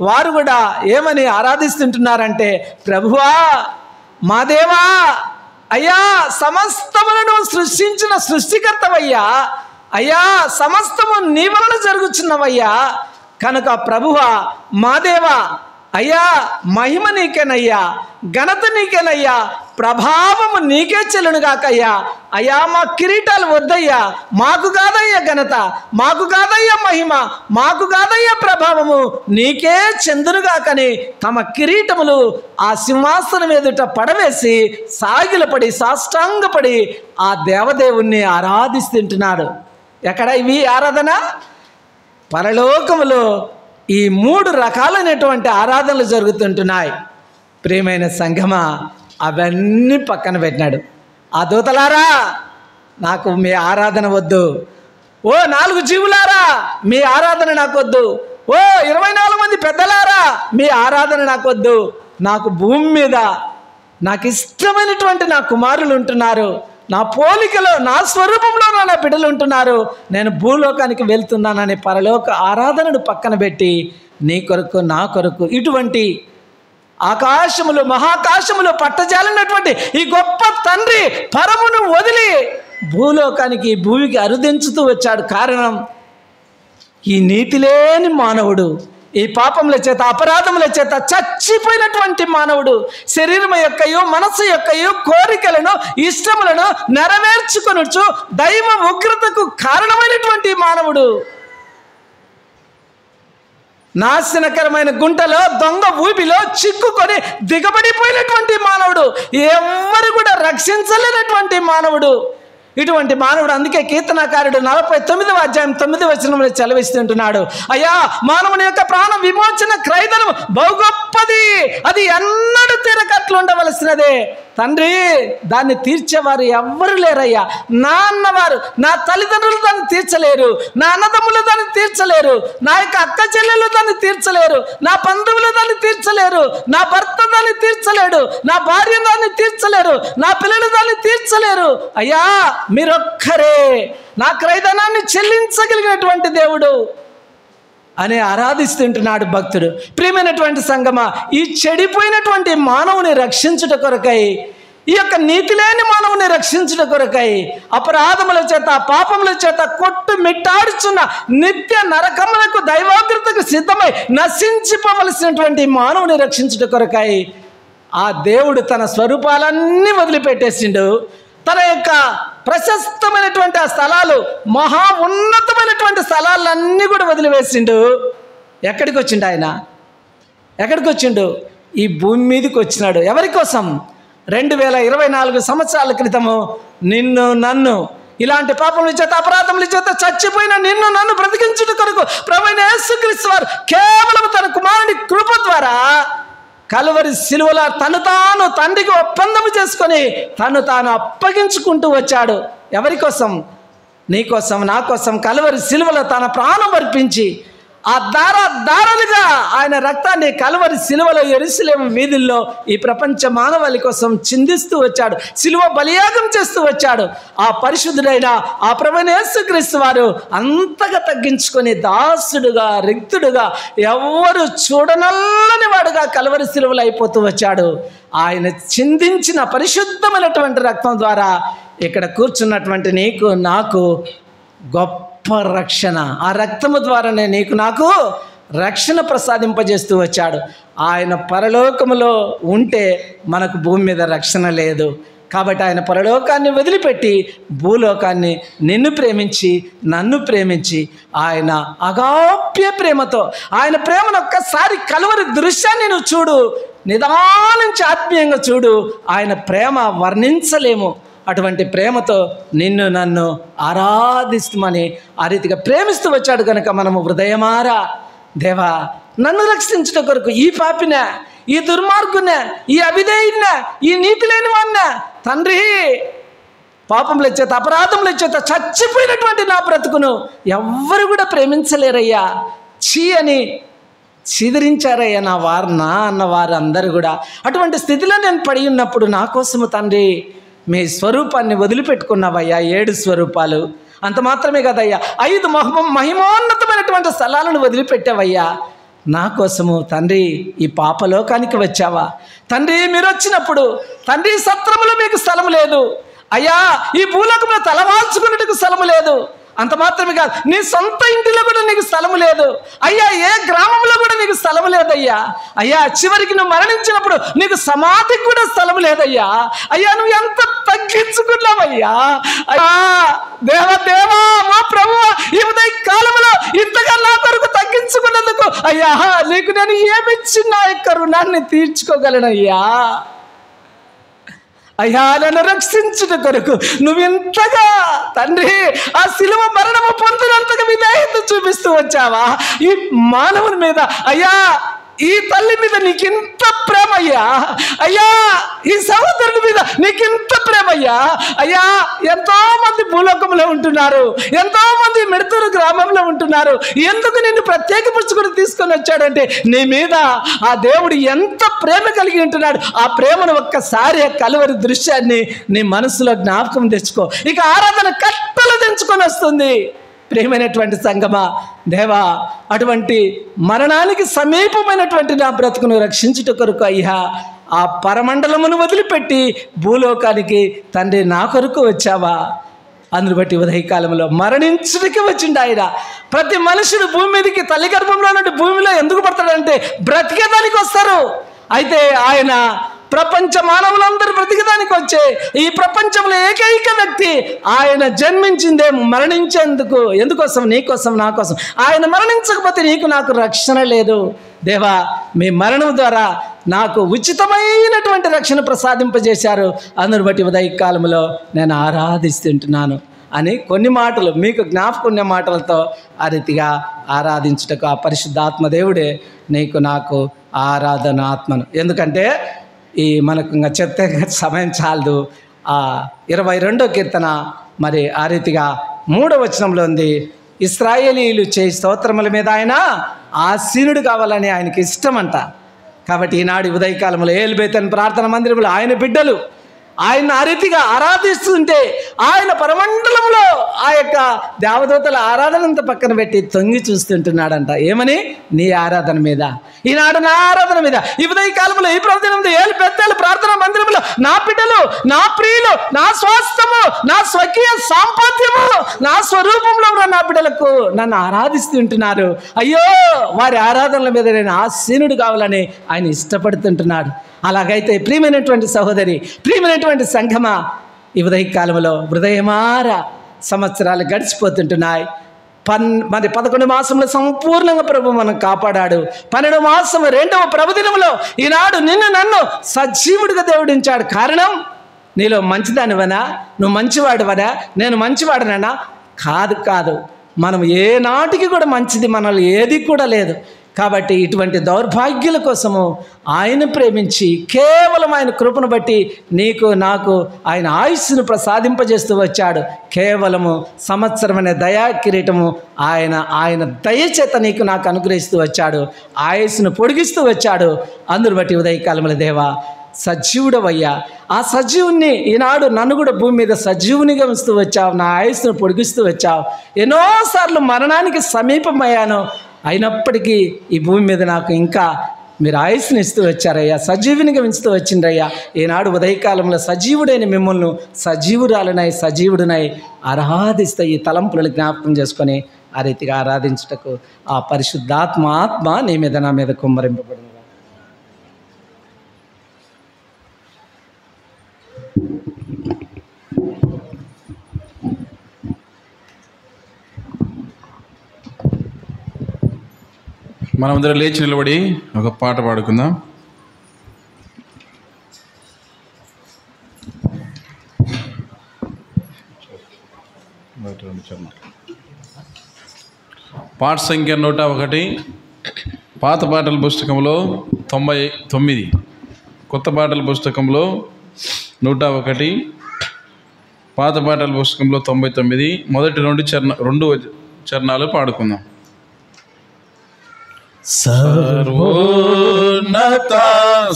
వారు కూడా ఏమని ఆరాధిస్తుంటున్నారంటే, ప్రభువా మా దేవా అయ్యా సమస్తములను సృష్టించిన సృష్టికర్తవయ్యా, అయ్యా సమస్తము నీ వలన జరుగుచున్నవయ్యా కనుక ప్రభువా మా దేవా అయ్యా మహిమ నీకేనయ్యా, ఘనత నీకేనయ్యా, ప్రభావము నీకే చెల్లునుగాకయ్యా. అయ్యా మా కిరీటాలు వద్దయ్యా, మాకు కాదయ్యా ఘనత, మాకు కాదయ్యా మహిమ, మాకు కాదయ్యా ప్రభావము, నీకే చెందునుగాకని తమ కిరీటములు ఆ సింహాసనం ఎదుట పడవేసి సాగిలపడి సాష్టాంగపడి ఆ దేవదేవుణ్ణి ఆరాధిస్తుంటున్నాడు. ఎక్కడ ఇవి ఆరాధన? పరలోకములో ఈ 3 రకాలైనటువంటి ఆరాధనలు జరుగుతుంటున్నాయి. ప్రియమైన సంఘమా, అవన్నీ పక్కన పెట్టినాడు. ఆ దూతలారా నాకు మీ ఆరాధన వద్దు, ఓ 4 జీవులారా మీ ఆరాధన నాకు వద్దు, ఓ 24 మంది పెద్దలారా మీ ఆరాధన నాకు వద్దు, నాకు భూమి మీద నాకు ఇష్టమైనటువంటి నా కుమారులు ఉంటున్నారు, నా పోలికలో నా స్వరూపంలో నా బిడ్డలు ఉంటున్నారు, నేను భూలోకానికి వెళ్తున్నానని పరలోక ఆరాధనను పక్కన పెట్టి నీ కొరకు నా కొరకు ఇటువంటి ఆకాశములు మహాకాశములు పట్టజాలినటువంటి ఈ గొప్ప తండ్రి పరమును వదిలి భూలోకానికి భూమికి అరుదించుతూ వచ్చాడు. కారణం ఈ నీతి లేని మానవుడు, ఈ పాపముల చేత అపరాధముల చేత చచ్చిపోయినటువంటి మానవుడు శరీరం యొక్కయు మనస్సు యొక్కయు కోరికలను ఇష్టములను నెరవేర్చుకొనుచు దైవ ఉగ్రతకు కారణమైనటువంటి మానవుడు, నాశనకరమైన గుంటలో దొంగ ఊపిలో చిక్కుకొని దిగబడిపోయినటువంటి మానవుడు, ఎవ్వరు కూడా రక్షించలేనటువంటి మానవుడు. ఇటువంటి మానవుడు అందుకే కీర్తనకారుడు 49వ అధ్యాయం 9వ వచనంలో చలవిస్తుంటున్నాడు, అయ్యా మానవుని యొక్క ప్రాణ విమోచన క్రయధనం బహు గొప్పది, అది ఎన్నడూ తీరకట్లు ఉండవలసినదే. తండ్రి దాన్ని తీర్చేవారు ఎవ్వరు లేరయ్యా, నా అన్నవారు నా తల్లిదండ్రులు దాన్ని తీర్చలేరు, నా అన్నదమ్ములు దాన్ని తీర్చలేరు, నా యొక్క అక్క చెల్లెలు దాన్ని తీర్చలేరు, నా బంధువులు దాన్ని తీర్చలేరు, నా భర్త దాన్ని తీర్చలేడు, నా భార్య దాన్ని తీర్చలేరు, నా పిల్లలు దాన్ని తీర్చలేరు. అయ్యా మీరొక్కరే నా క్రయధనాన్ని చెల్లించగలిగినటువంటి దేవుడు అని ఆరాధిస్తుంటున్నాడు భక్తుడు. ప్రియమైనటువంటి సంగమా, ఈ చెడిపోయినటువంటి మానవుని రక్షించుట కొరకై, ఈ యొక్క నీతి లేని మానవుని రక్షించుట కొరకై అపరాధముల చేత పాపముల చేత కొట్టు మిట్టాడుచున్న నిత్య నరకములకు దైవాగ్రతకు సిద్ధమై నశించిపోవలసినటువంటి మానవుని రక్షించుట కొరకై ఆ దేవుడు తన స్వరూపాలన్నీ వదిలిపెట్టేసిండు. తన యొక్క ప్రశస్తమైనటువంటి ఆ స్థలాలు, మహా ఉన్నతమైనటువంటి స్థలాలన్నీ కూడా వదిలివేసిండు. ఎక్కడికి వచ్చిండు ఆయన? ఎక్కడికి వచ్చిండు? ఈ భూమి మీదకి వచ్చినాడు. ఎవరి కోసం? 2024 సంవత్సరాల క్రితము నిన్ను నన్ను ఇలాంటి పాపముల చేత అపరాధముల చేత చచ్చిపోయిన నిన్ను నన్ను బ్రతికించుట కొరకు ప్రభువైన యేసుక్రీస్తు వారు కేవలం తన కుమారుని కృప ద్వారా కలువరి సిలువలో తను తాను తండ్రికి ఒప్పందం చేసుకొని తను తాను అప్పగించుకుంటూ వచ్చాడు. ఎవరి కోసం? నీ కోసం, నా కోసం కలువరి సిలువలో తన ప్రాణం అర్పించి ఆ దారాలుగా ఆయన రక్తాన్ని కలువరి సిలువలో యెరూషలేము వీధుల్లో ఈ ప్రపంచ మానవాళి కోసం చిందిస్తూ వచ్చాడు. సిలువ బలియాగం చేస్తూ వచ్చాడు. ఆ పరిశుద్ధుడైన ఆ ప్రభువైన యేసుక్రీస్తు వారు అంతగా తగ్గించుకొని దాసుడుగా, రిక్తుడుగా, ఎవ్వరు చూడనల్లని వాడుగా కలువరి సిలువలో అయిపోతూ వచ్చాడు. ఆయన చిందించిన పరిశుద్ధమైనటువంటి రక్తం ద్వారా ఇక్కడ కూర్చున్నటువంటి నీకు నాకు గొప్ప రక్షణ, ఆ రక్తము ద్వారానే నీకు నాకు రక్షణ ప్రసాదింపజేస్తూ వచ్చాడు. ఆయన పరలోకములో ఉంటే మనకు భూమి మీద రక్షణ లేదు. కాబట్టి ఆయన పరలోకాన్ని వదిలిపెట్టి భూలోకాన్ని నిన్ను ప్రేమించి నన్ను ప్రేమించి ఆయన అగాప్య ప్రేమతో, ఆయన ప్రేమను ఒక్కసారి కలువరి దృశ్యాన్ని నువ్వు చూడు, నిదానించి ఆత్మీయంగా చూడు. ఆయన ప్రేమ వర్ణించలేము. అటువంటి ప్రేమతో నిన్ను నన్ను ఆరాధిస్తామని ఆ రీతిగా ప్రేమిస్తూ వచ్చాడు. కనుక మనము హృదయమారా, దేవా నన్ను రక్షించుట కొరకు ఈ పాపిన, ఈ దుర్మార్గున, ఈ అవిధేయున్న, ఈ నీతి లేని వాన్న తండ్రి, పాపముల చేత అపరాధముల చేత చచ్చిపోయినటువంటి నా బ్రతుకును ఎవ్వరు కూడా ప్రేమించలేరయ్యా, చీ అని చీదరించారయ్యా నా అన్నవారు అందరూ కూడా. అటువంటి స్థితిలో నేను పడి ఉన్నప్పుడు నా కోసము తండ్రి మీ స్వరూపాన్ని వదిలిపెట్టుకున్నావయ్యా. 7 స్వరూపాలు, అంత మాత్రమే కదయ్యా, 5 మహిమోన్నతమైనటువంటి స్థలాలను వదిలిపెట్టావయ్యా నా కోసము తండ్రి. ఈ పాపలోకానికి వచ్చావా తండ్రి? మీరు వచ్చినప్పుడు తండ్రి సత్రములో మీకు స్థలం లేదు అయ్యా, ఈ భూలోకంలో తలవాల్చుకున్నట్టుకు స్థలము లేదు. అంత మాత్రమే కాదు, నీ సొంత ఇంటిలో కూడా నీకు స్థలము లేదు అయ్యా, ఏ గ్రామంలో కూడా నీకు స్థలము లేదయ్యా. అయ్యా చివరికి నువ్వు మరణించినప్పుడు నీకు సమాధికి కూడా స్థలము లేదయ్యా. అయ్యా నువ్వు ఎంత తగ్గించుకున్నావయ్యా. అయ్యా దేవా మా ప్రభువా, ఈ ఉదయ కాలంలో ఇంతగా నా కొరకు తగ్గించుకున్నందుకు అయ్యా నీకు నేను ఏమిచ్చి నా యొక్క రుణాన్ని తీర్చుకోగలనయ్యా. అయ్యా నన్ను రక్షించుట కొరకు నువ్వు ఇంతగా తండ్రి ఆ శిలువ మరణము పొందినంతగా విధేయత చూపిస్తూ వచ్చావా ఈ మానవుని మీద. అయ్యా ఈ తల్లి మీద నీకింత ప్రేమయ్యా. అయ్యా ఈ సహోదరుని మీద నీకింత ప్రేమయ్యా. అయ్యా ఎంతో మంది భూలోకంలో ఉంటున్నారు, ఎంతో మంది మెడతూరు గ్రామంలో ఉంటున్నారు. ఎందుకు నిన్ను ప్రత్యేకపరుచుకొని తీసుకొని వచ్చాడంటే నీ మీద ఆ దేవుడు ఎంత ప్రేమ కలిగి ఉంటున్నాడు. ఆ ప్రేమను ఒక్కసారి కలువరి దృశ్యాన్ని నీ మనసులో జ్ఞాపకం తెచ్చుకో. ఇక ఆరాధన కట్టలు తెంచుకొని వస్తుంది. ప్రియమైనటువంటి సంగమా, దేవా అటువంటి మరణానికి సమీపమైనటువంటి నా బ్రతుకును రక్షించుట కొరకు అయ్యా ఆ పరమండలమును వదిలిపెట్టి భూలోకానికి తండ్రి నా కొరకు వచ్చావా. అందును బట్టి ఉదయకాలంలో మరణించుడికి వచ్చిండు ఆయన. ప్రతి మనుషుడు భూమి మీదకి తల్లి గర్భంలో నుండి భూమిలో ఎందుకు పడతాడంటే బ్రతికేదానికి వస్తారు. అయితే ఆయన ప్రపంచ మానవులందరూ బ్రతికడానికి వచ్చే ఈ ప్రపంచంలో ఏకైక వ్యక్తి ఆయన జన్మించిందే మరణించేందుకు. ఎందుకోసం? నీ కోసం, నా కోసం. ఆయన మరణించకపోతే నీకు నాకు రక్షణ లేదు. దేవా మీ మరణం ద్వారా నాకు ఉచితమైనటువంటి రక్షణ ప్రసాదింపజేశారు. అందును బట్టి ఉదయకాలంలో నేను ఆరాధిస్తుంటున్నాను అని కొన్ని మాటలు మీకు జ్ఞాపకున్న మాటలతో ఆ రీతిగా ఆరాధించుటకు ఆ పరిశుద్ధాత్మ దేవుడే నీకు నాకు ఆరాధన ఆత్మను. ఎందుకంటే ఈ మనకు ఇంకా చెప్తే సమయం చాలదు. 22వ కీర్తన మరి ఆ రీతిగా 3వ వచనంలో ఉంది, ఇశ్రాయేలీయులు చేయి స్తోత్రముల మీద ఆయన ఆసీనుడు కావాలని ఆయనకి ఇష్టమంట. కాబట్టి ఈనాడు ఉదయకాలంలో ఏల్బేతన్ ప్రార్థన మందిరంలో ఆయన బిడ్డలు ఆయన ఆ రీతిగా ఆరాధిస్తుంటే ఆయన పరమండలంలో ఆ యొక్క దేవదూతల ఆరాధనంతా పక్కన పెట్టి తొంగి చూస్తుంటున్నాడంట. ఏమని? నీ ఆరాధన మీద. ఈనాడు నా ఆరాధన మీద. ఈ ఉదయ కాలంలో ఈ ప్రవచనం ఏళ్ళు పెద్దలు ప్రార్థన మందిరంలో నా బిడ్డలు, నా ప్రియులు, నా స్వాస్థ్యము, నా స్వకీయ సాంపత్యము, నా స్వరూపంలో ఉన్న నా బిడ్డలకు నన్ను ఆరాధిస్తుంటున్నారు. అయ్యో వారి ఆరాధనల మీద నేను ఆసీనుడు కావాలని ఆయన ఇష్టపడుతుంటున్నాడు. అలాగైతే ప్రియమైనటువంటి సహోదరి, ప్రియమైనటువంటి సంఘమా, ఈ ఉదయకాలంలో హృదయమార సంవత్సరాలు గడిచిపోతుంటున్నాయి. మరి 11 మాసంలో సంపూర్ణంగా ప్రభు మనం కాపాడాడు. 12 మాసం 2వ ప్రభుదినంలో ఈనాడు నిన్ను నన్ను సజీవుడిగా దేవుడించాడు. కారణం నీలో మంచిదానివనా? నువ్వు మంచివాడివనా? నేను మంచివాడినా? కాదు. మనం ఏ నాటికి కూడా మంచిది మనలో ఏది కూడా లేదు. కాబట్టి ఇటువంటి దౌర్భాగ్యుల కోసము ఆయన ప్రేమించి కేవలం ఆయన కృపను బట్టి నీకు నాకు ఆయన ఆయుస్సును ప్రసాదింపజేస్తూ వచ్చాడు. కేవలము సంవత్సరమైన దయా కిరీటము ఆయన దయచేత నీకు నాకు అనుగ్రహిస్తూ వచ్చాడు. ఆయుస్సును పొడిగిస్తూ వచ్చాడు. అందును బట్టి ఉదయకాలముల దేవా, సజీవుడవయ్యా, ఆ సజీవుని ఈనాడు నన్ను కూడా భూమి మీద సజీవునిగా ఉంచుతూ వచ్చావు. నా ఆయుస్సును పొడిగిస్తూ వచ్చావు. ఎన్నోసార్లు మరణానికి సమీపమయ్యాను, అయినప్పటికీ ఈ భూమి మీద నాకు ఇంకా మీరు ఆయుస్సుని ఇస్తూ వచ్చారయ్యా, సజీవునిగా ఉంచుతూ వచ్చిండ్రయ్యా. ఈనాడు ఉదయకాలంలో సజీవుడైన మిమ్మల్ని సజీవుడునై ఆరాధిస్తే ఈ తలంపులను జ్ఞాపకం చేసుకొని ఆ రీతిగా ఆరాధించుటకు ఆ పరిశుద్ధాత్మ నీ మీద నా మీద కుమ్మరింపబడింది. మనమందరం లేచి నిలబడి ఒక పాట పాడుకుందాం. పాట సంఖ్య 101, పాత పాటల పుస్తకంలో 99, కొత్త పాటల పుస్తకంలో 101, పాత పాటల పుస్తకంలో 99. మొదటి రెండు చరణాలు పాడుకుందాం. సర్వోన్నత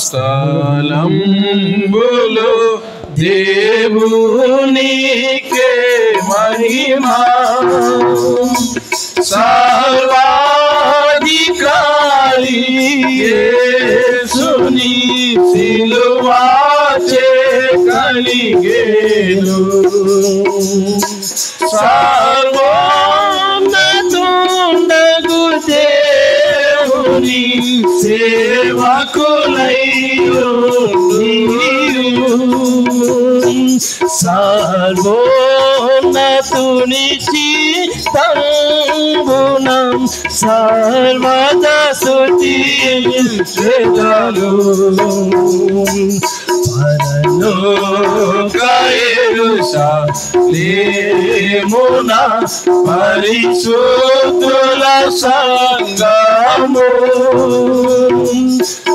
స్థలంబులో దేవునికే మహిమా, సర్వాధికారి యేసుని సిలువాచే కలిగేను. సర్వోన్నతుండగు దేవుని సేవకులై సర్వోన్నతుని చిత్తంబునం సర్వదా స్తుతించెదను. పరలోక యెరూషలేమున పరిశుద్ధుల సంగము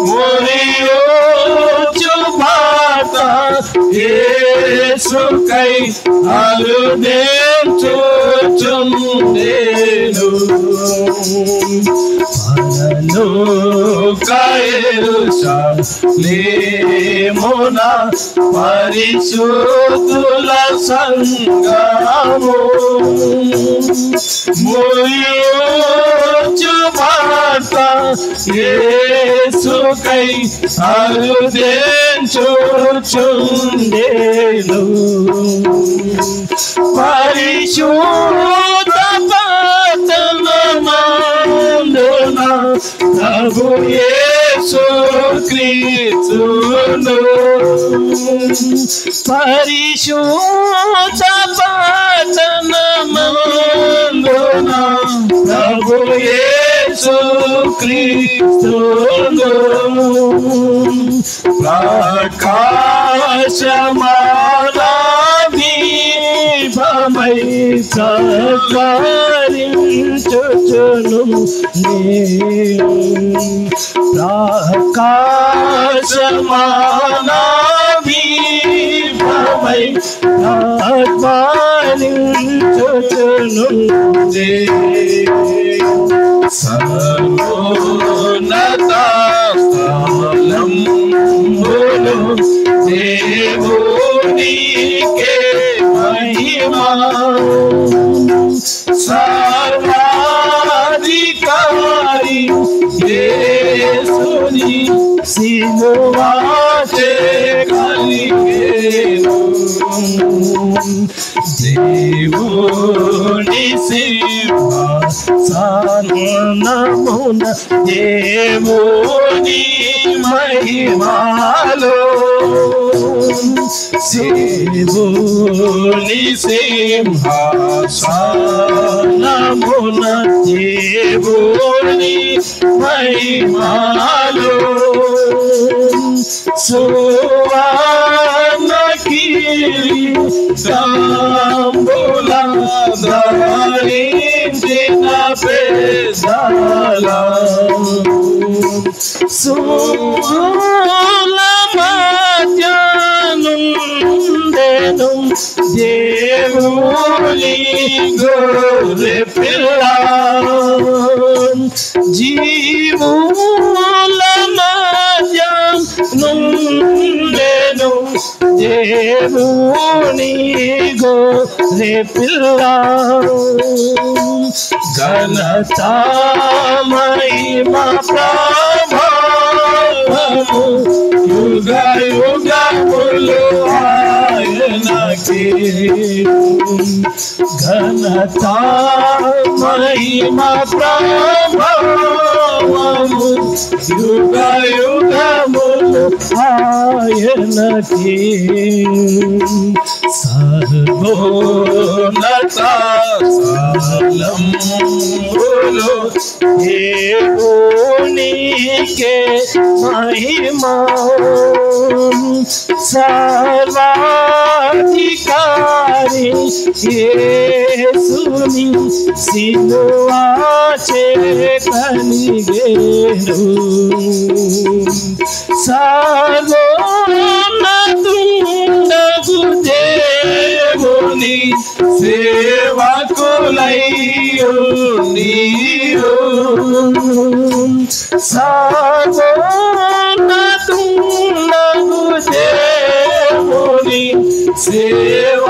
మురియోచు పాత యేసుకై అరుదించుచుండెను. పరలోక యెరూషలేమున పరిశుద్ధుల సంగము మురియోచు పాత యేసుకై అరుదించుచుండెను. పరిశుద్ధ పట్టణమందున ప్రభు యేసు క్రీస్తును, పరిశుద్ధ పట్టణమందున ప్రభు యేసు క్రీస్తును, ప్రకాశమానా దీపమై ప్రకాశించుచును. ప్రకాశమానా దీపమై ప్రకాశించుచును. సర్వోన్నత స్థలంబులో దేవునికే మహిమా, సర్వాధికారి యేసుని సిలువాచే కలిగేను. దేవుని సింహాసనమున దేవుని మహిమలో, దేవుని సింహాసనమున దేవుని మహిమలో, సువర్ణ కిరీటంబుల ధరించి పెదాల సూల మధ్యనుండెను దేవుని గొర్రె పిల్ల జీవుల మధ్యనుండెను దేవుని గొర్రె పిల్ల ఘనత మహిమ ప్రభావము యుగ యుగములు ఆయనకే ఘనత మహిమ ప్రభావము యుగ యుగములు ఆయనకే సర్వోన్నత స్థలములు దేవునికే మహిమా సర్వాధికారి యేసుని సిలువా చే కలిగేను సర్వోన్నతుడగు దేవుని సేవకులయ్యు నీరు సర్వోన్నతుడగు దేవుని సేవకులయ్యు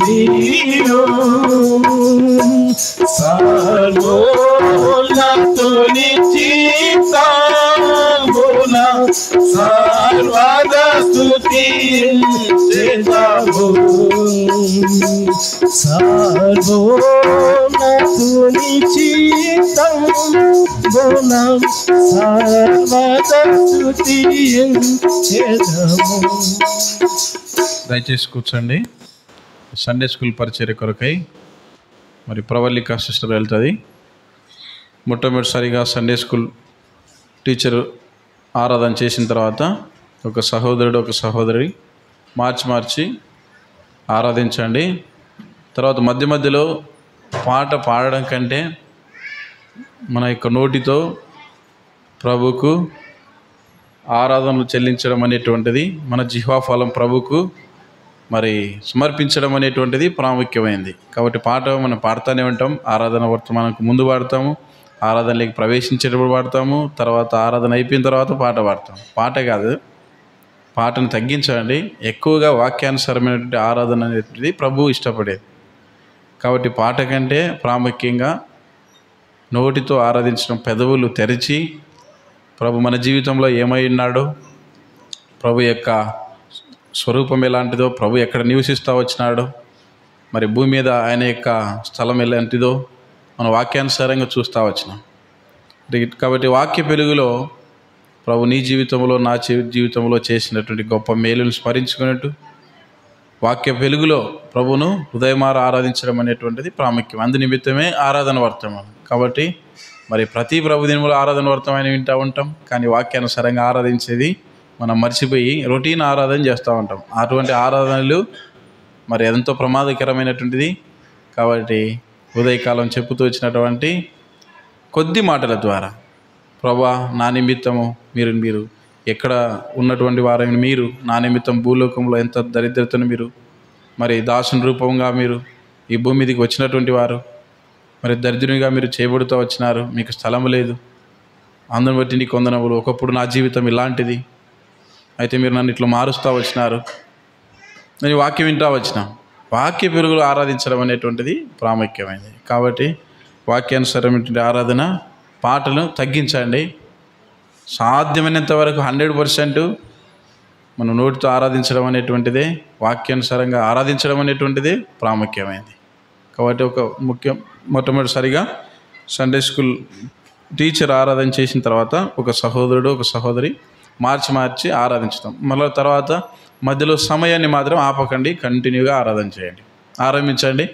నీరు సర్వోన్నతుని చిత్తమున సర్వదా స్తుతించెదము సర్వోన్నతుని చిత్తమున సర్వదా స్తుతించెదము. దయచేసి కూర్చోండి. సండే స్కూల్ పరిచర్య కొరకై మరి ప్రవల్లిక సిస్టర్ వెళ్తుంది. మొట్టమొదటిసారిగా సండే స్కూల్ టీచరు ఆరాధన చేసిన తర్వాత ఒక సహోదరుడు ఒక సహోదరి మార్చి ఆరాధించండి. తర్వాత మధ్య మధ్యలో పాట పాడడం కంటే మన యొక్క నోటితో ప్రభుకు ఆరాధనలు చెల్లించడం అనేటువంటిది, మన జిహ్వా ఫలం ప్రభుకు మరి సమర్పించడం అనేటువంటిది ప్రాముఖ్యమైనది. కాబట్టి పాట మనం పాడుతూనే ఉంటాం. ఆరాధన వర్తమానంకు ముందు పాడతాము, ఆరాధనలోకి ప్రవేశించేటప్పుడు పాడతాము, తర్వాత ఆరాధన అయిపోయిన తర్వాత పాట పాడతాం. పాట కాదు, పాటను తగ్గించండి. ఎక్కువగా వాక్యానుసారమైనటువంటి ఆరాధన అనేటువంటిది ప్రభువు ఇష్టపడేది. కాబట్టి పాట కంటే ప్రాముఖ్యంగా నోటితో ఆరాధించడం, పెదవులు తెరిచి ప్రభు మన జీవితంలో ఏమై ఉన్నాడో, ప్రభు యొక్క స్వరూపం ఎలాంటిదో, ప్రభు ఎక్కడ నివసిస్తూ వచ్చినాడో, మరి భూమి మీద ఆయన యొక్క స్థలం ఎలాంటిదో మనం వాక్యానుసారంగా చూస్తూ వచ్చినాం. కాబట్టి వాక్య వెలుగులో ప్రభు నీ జీవితంలో నా జీవితంలో చేసినటువంటి గొప్ప మేలును స్మరించుకున్నట్టు వాక్య వెలుగులో ప్రభును హృదయమార ఆరాధించడం అనేటువంటిది ప్రాముఖ్యం. అందు నిమిత్తమే ఆరాధన వర్తమానం. కాబట్టి మరి ప్రతి ప్రభు దినములో ఆరాధన వర్తమానం వింటూ ఉంటాం, కానీ వాక్యానుసారంగా ఆరాధించేది మనం మర్చిపోయి రొటీన్ ఆరాధన చేస్తూ ఉంటాం. అటువంటి ఆరాధనలు మరి ఎంతో ప్రమాదకరమైనటువంటిది. కాబట్టి ఉదయకాలం చెప్పుతూ వచ్చినటువంటి కొద్ది మాటల ద్వారా ప్రభా నా నిమిత్తము మీరు ఎక్కడ ఉన్నటువంటి వారిని మీరు నా నిమిత్తం భూలోకంలో ఎంత దరిద్రతను మీరు మరి దాసుని రూపంగా మీరు ఈ భూమి మీదకి వచ్చినటువంటి వారు, మరి దరిద్రునిగా మీరు చేయబడుతూ వచ్చినారు, మీకు స్థలం లేదు, అందుని బట్టి నీకు వందనములు. ఒకప్పుడు నా జీవితం ఇలాంటిది, అయితే మీరు నన్ను ఇట్లా మారుస్తూ వచ్చినారు. నేను వాక్యం వింటూ వచ్చిన వాక్య పెరుగులు ఆరాధించడం అనేటువంటిది ప్రాముఖ్యమైనది. కాబట్టి వాక్యానుసారమైనటువంటి ఆరాధన పాటలు తగ్గించండి. సాధ్యమైనంత వరకు 100% మనం నోటితో ఆరాధించడం అనేటువంటిదే, వాక్యానుసారంగా ఆరాధించడం అనేటువంటిదే ప్రాముఖ్యమైనది. కాబట్టి మొట్టమొదటిసారిగా సండే స్కూల్ టీచర్ ఆరాధన చేసిన తర్వాత ఒక సహోదరుడు ఒక సహోదరి మార్చి ఆరాధించడం. మళ్ళీ తర్వాత మధ్యలో సమయాన్ని మాత్రం ఆపకండి, కంటిన్యూగా ఆరాధన చేయండి. ఆరంభించండి.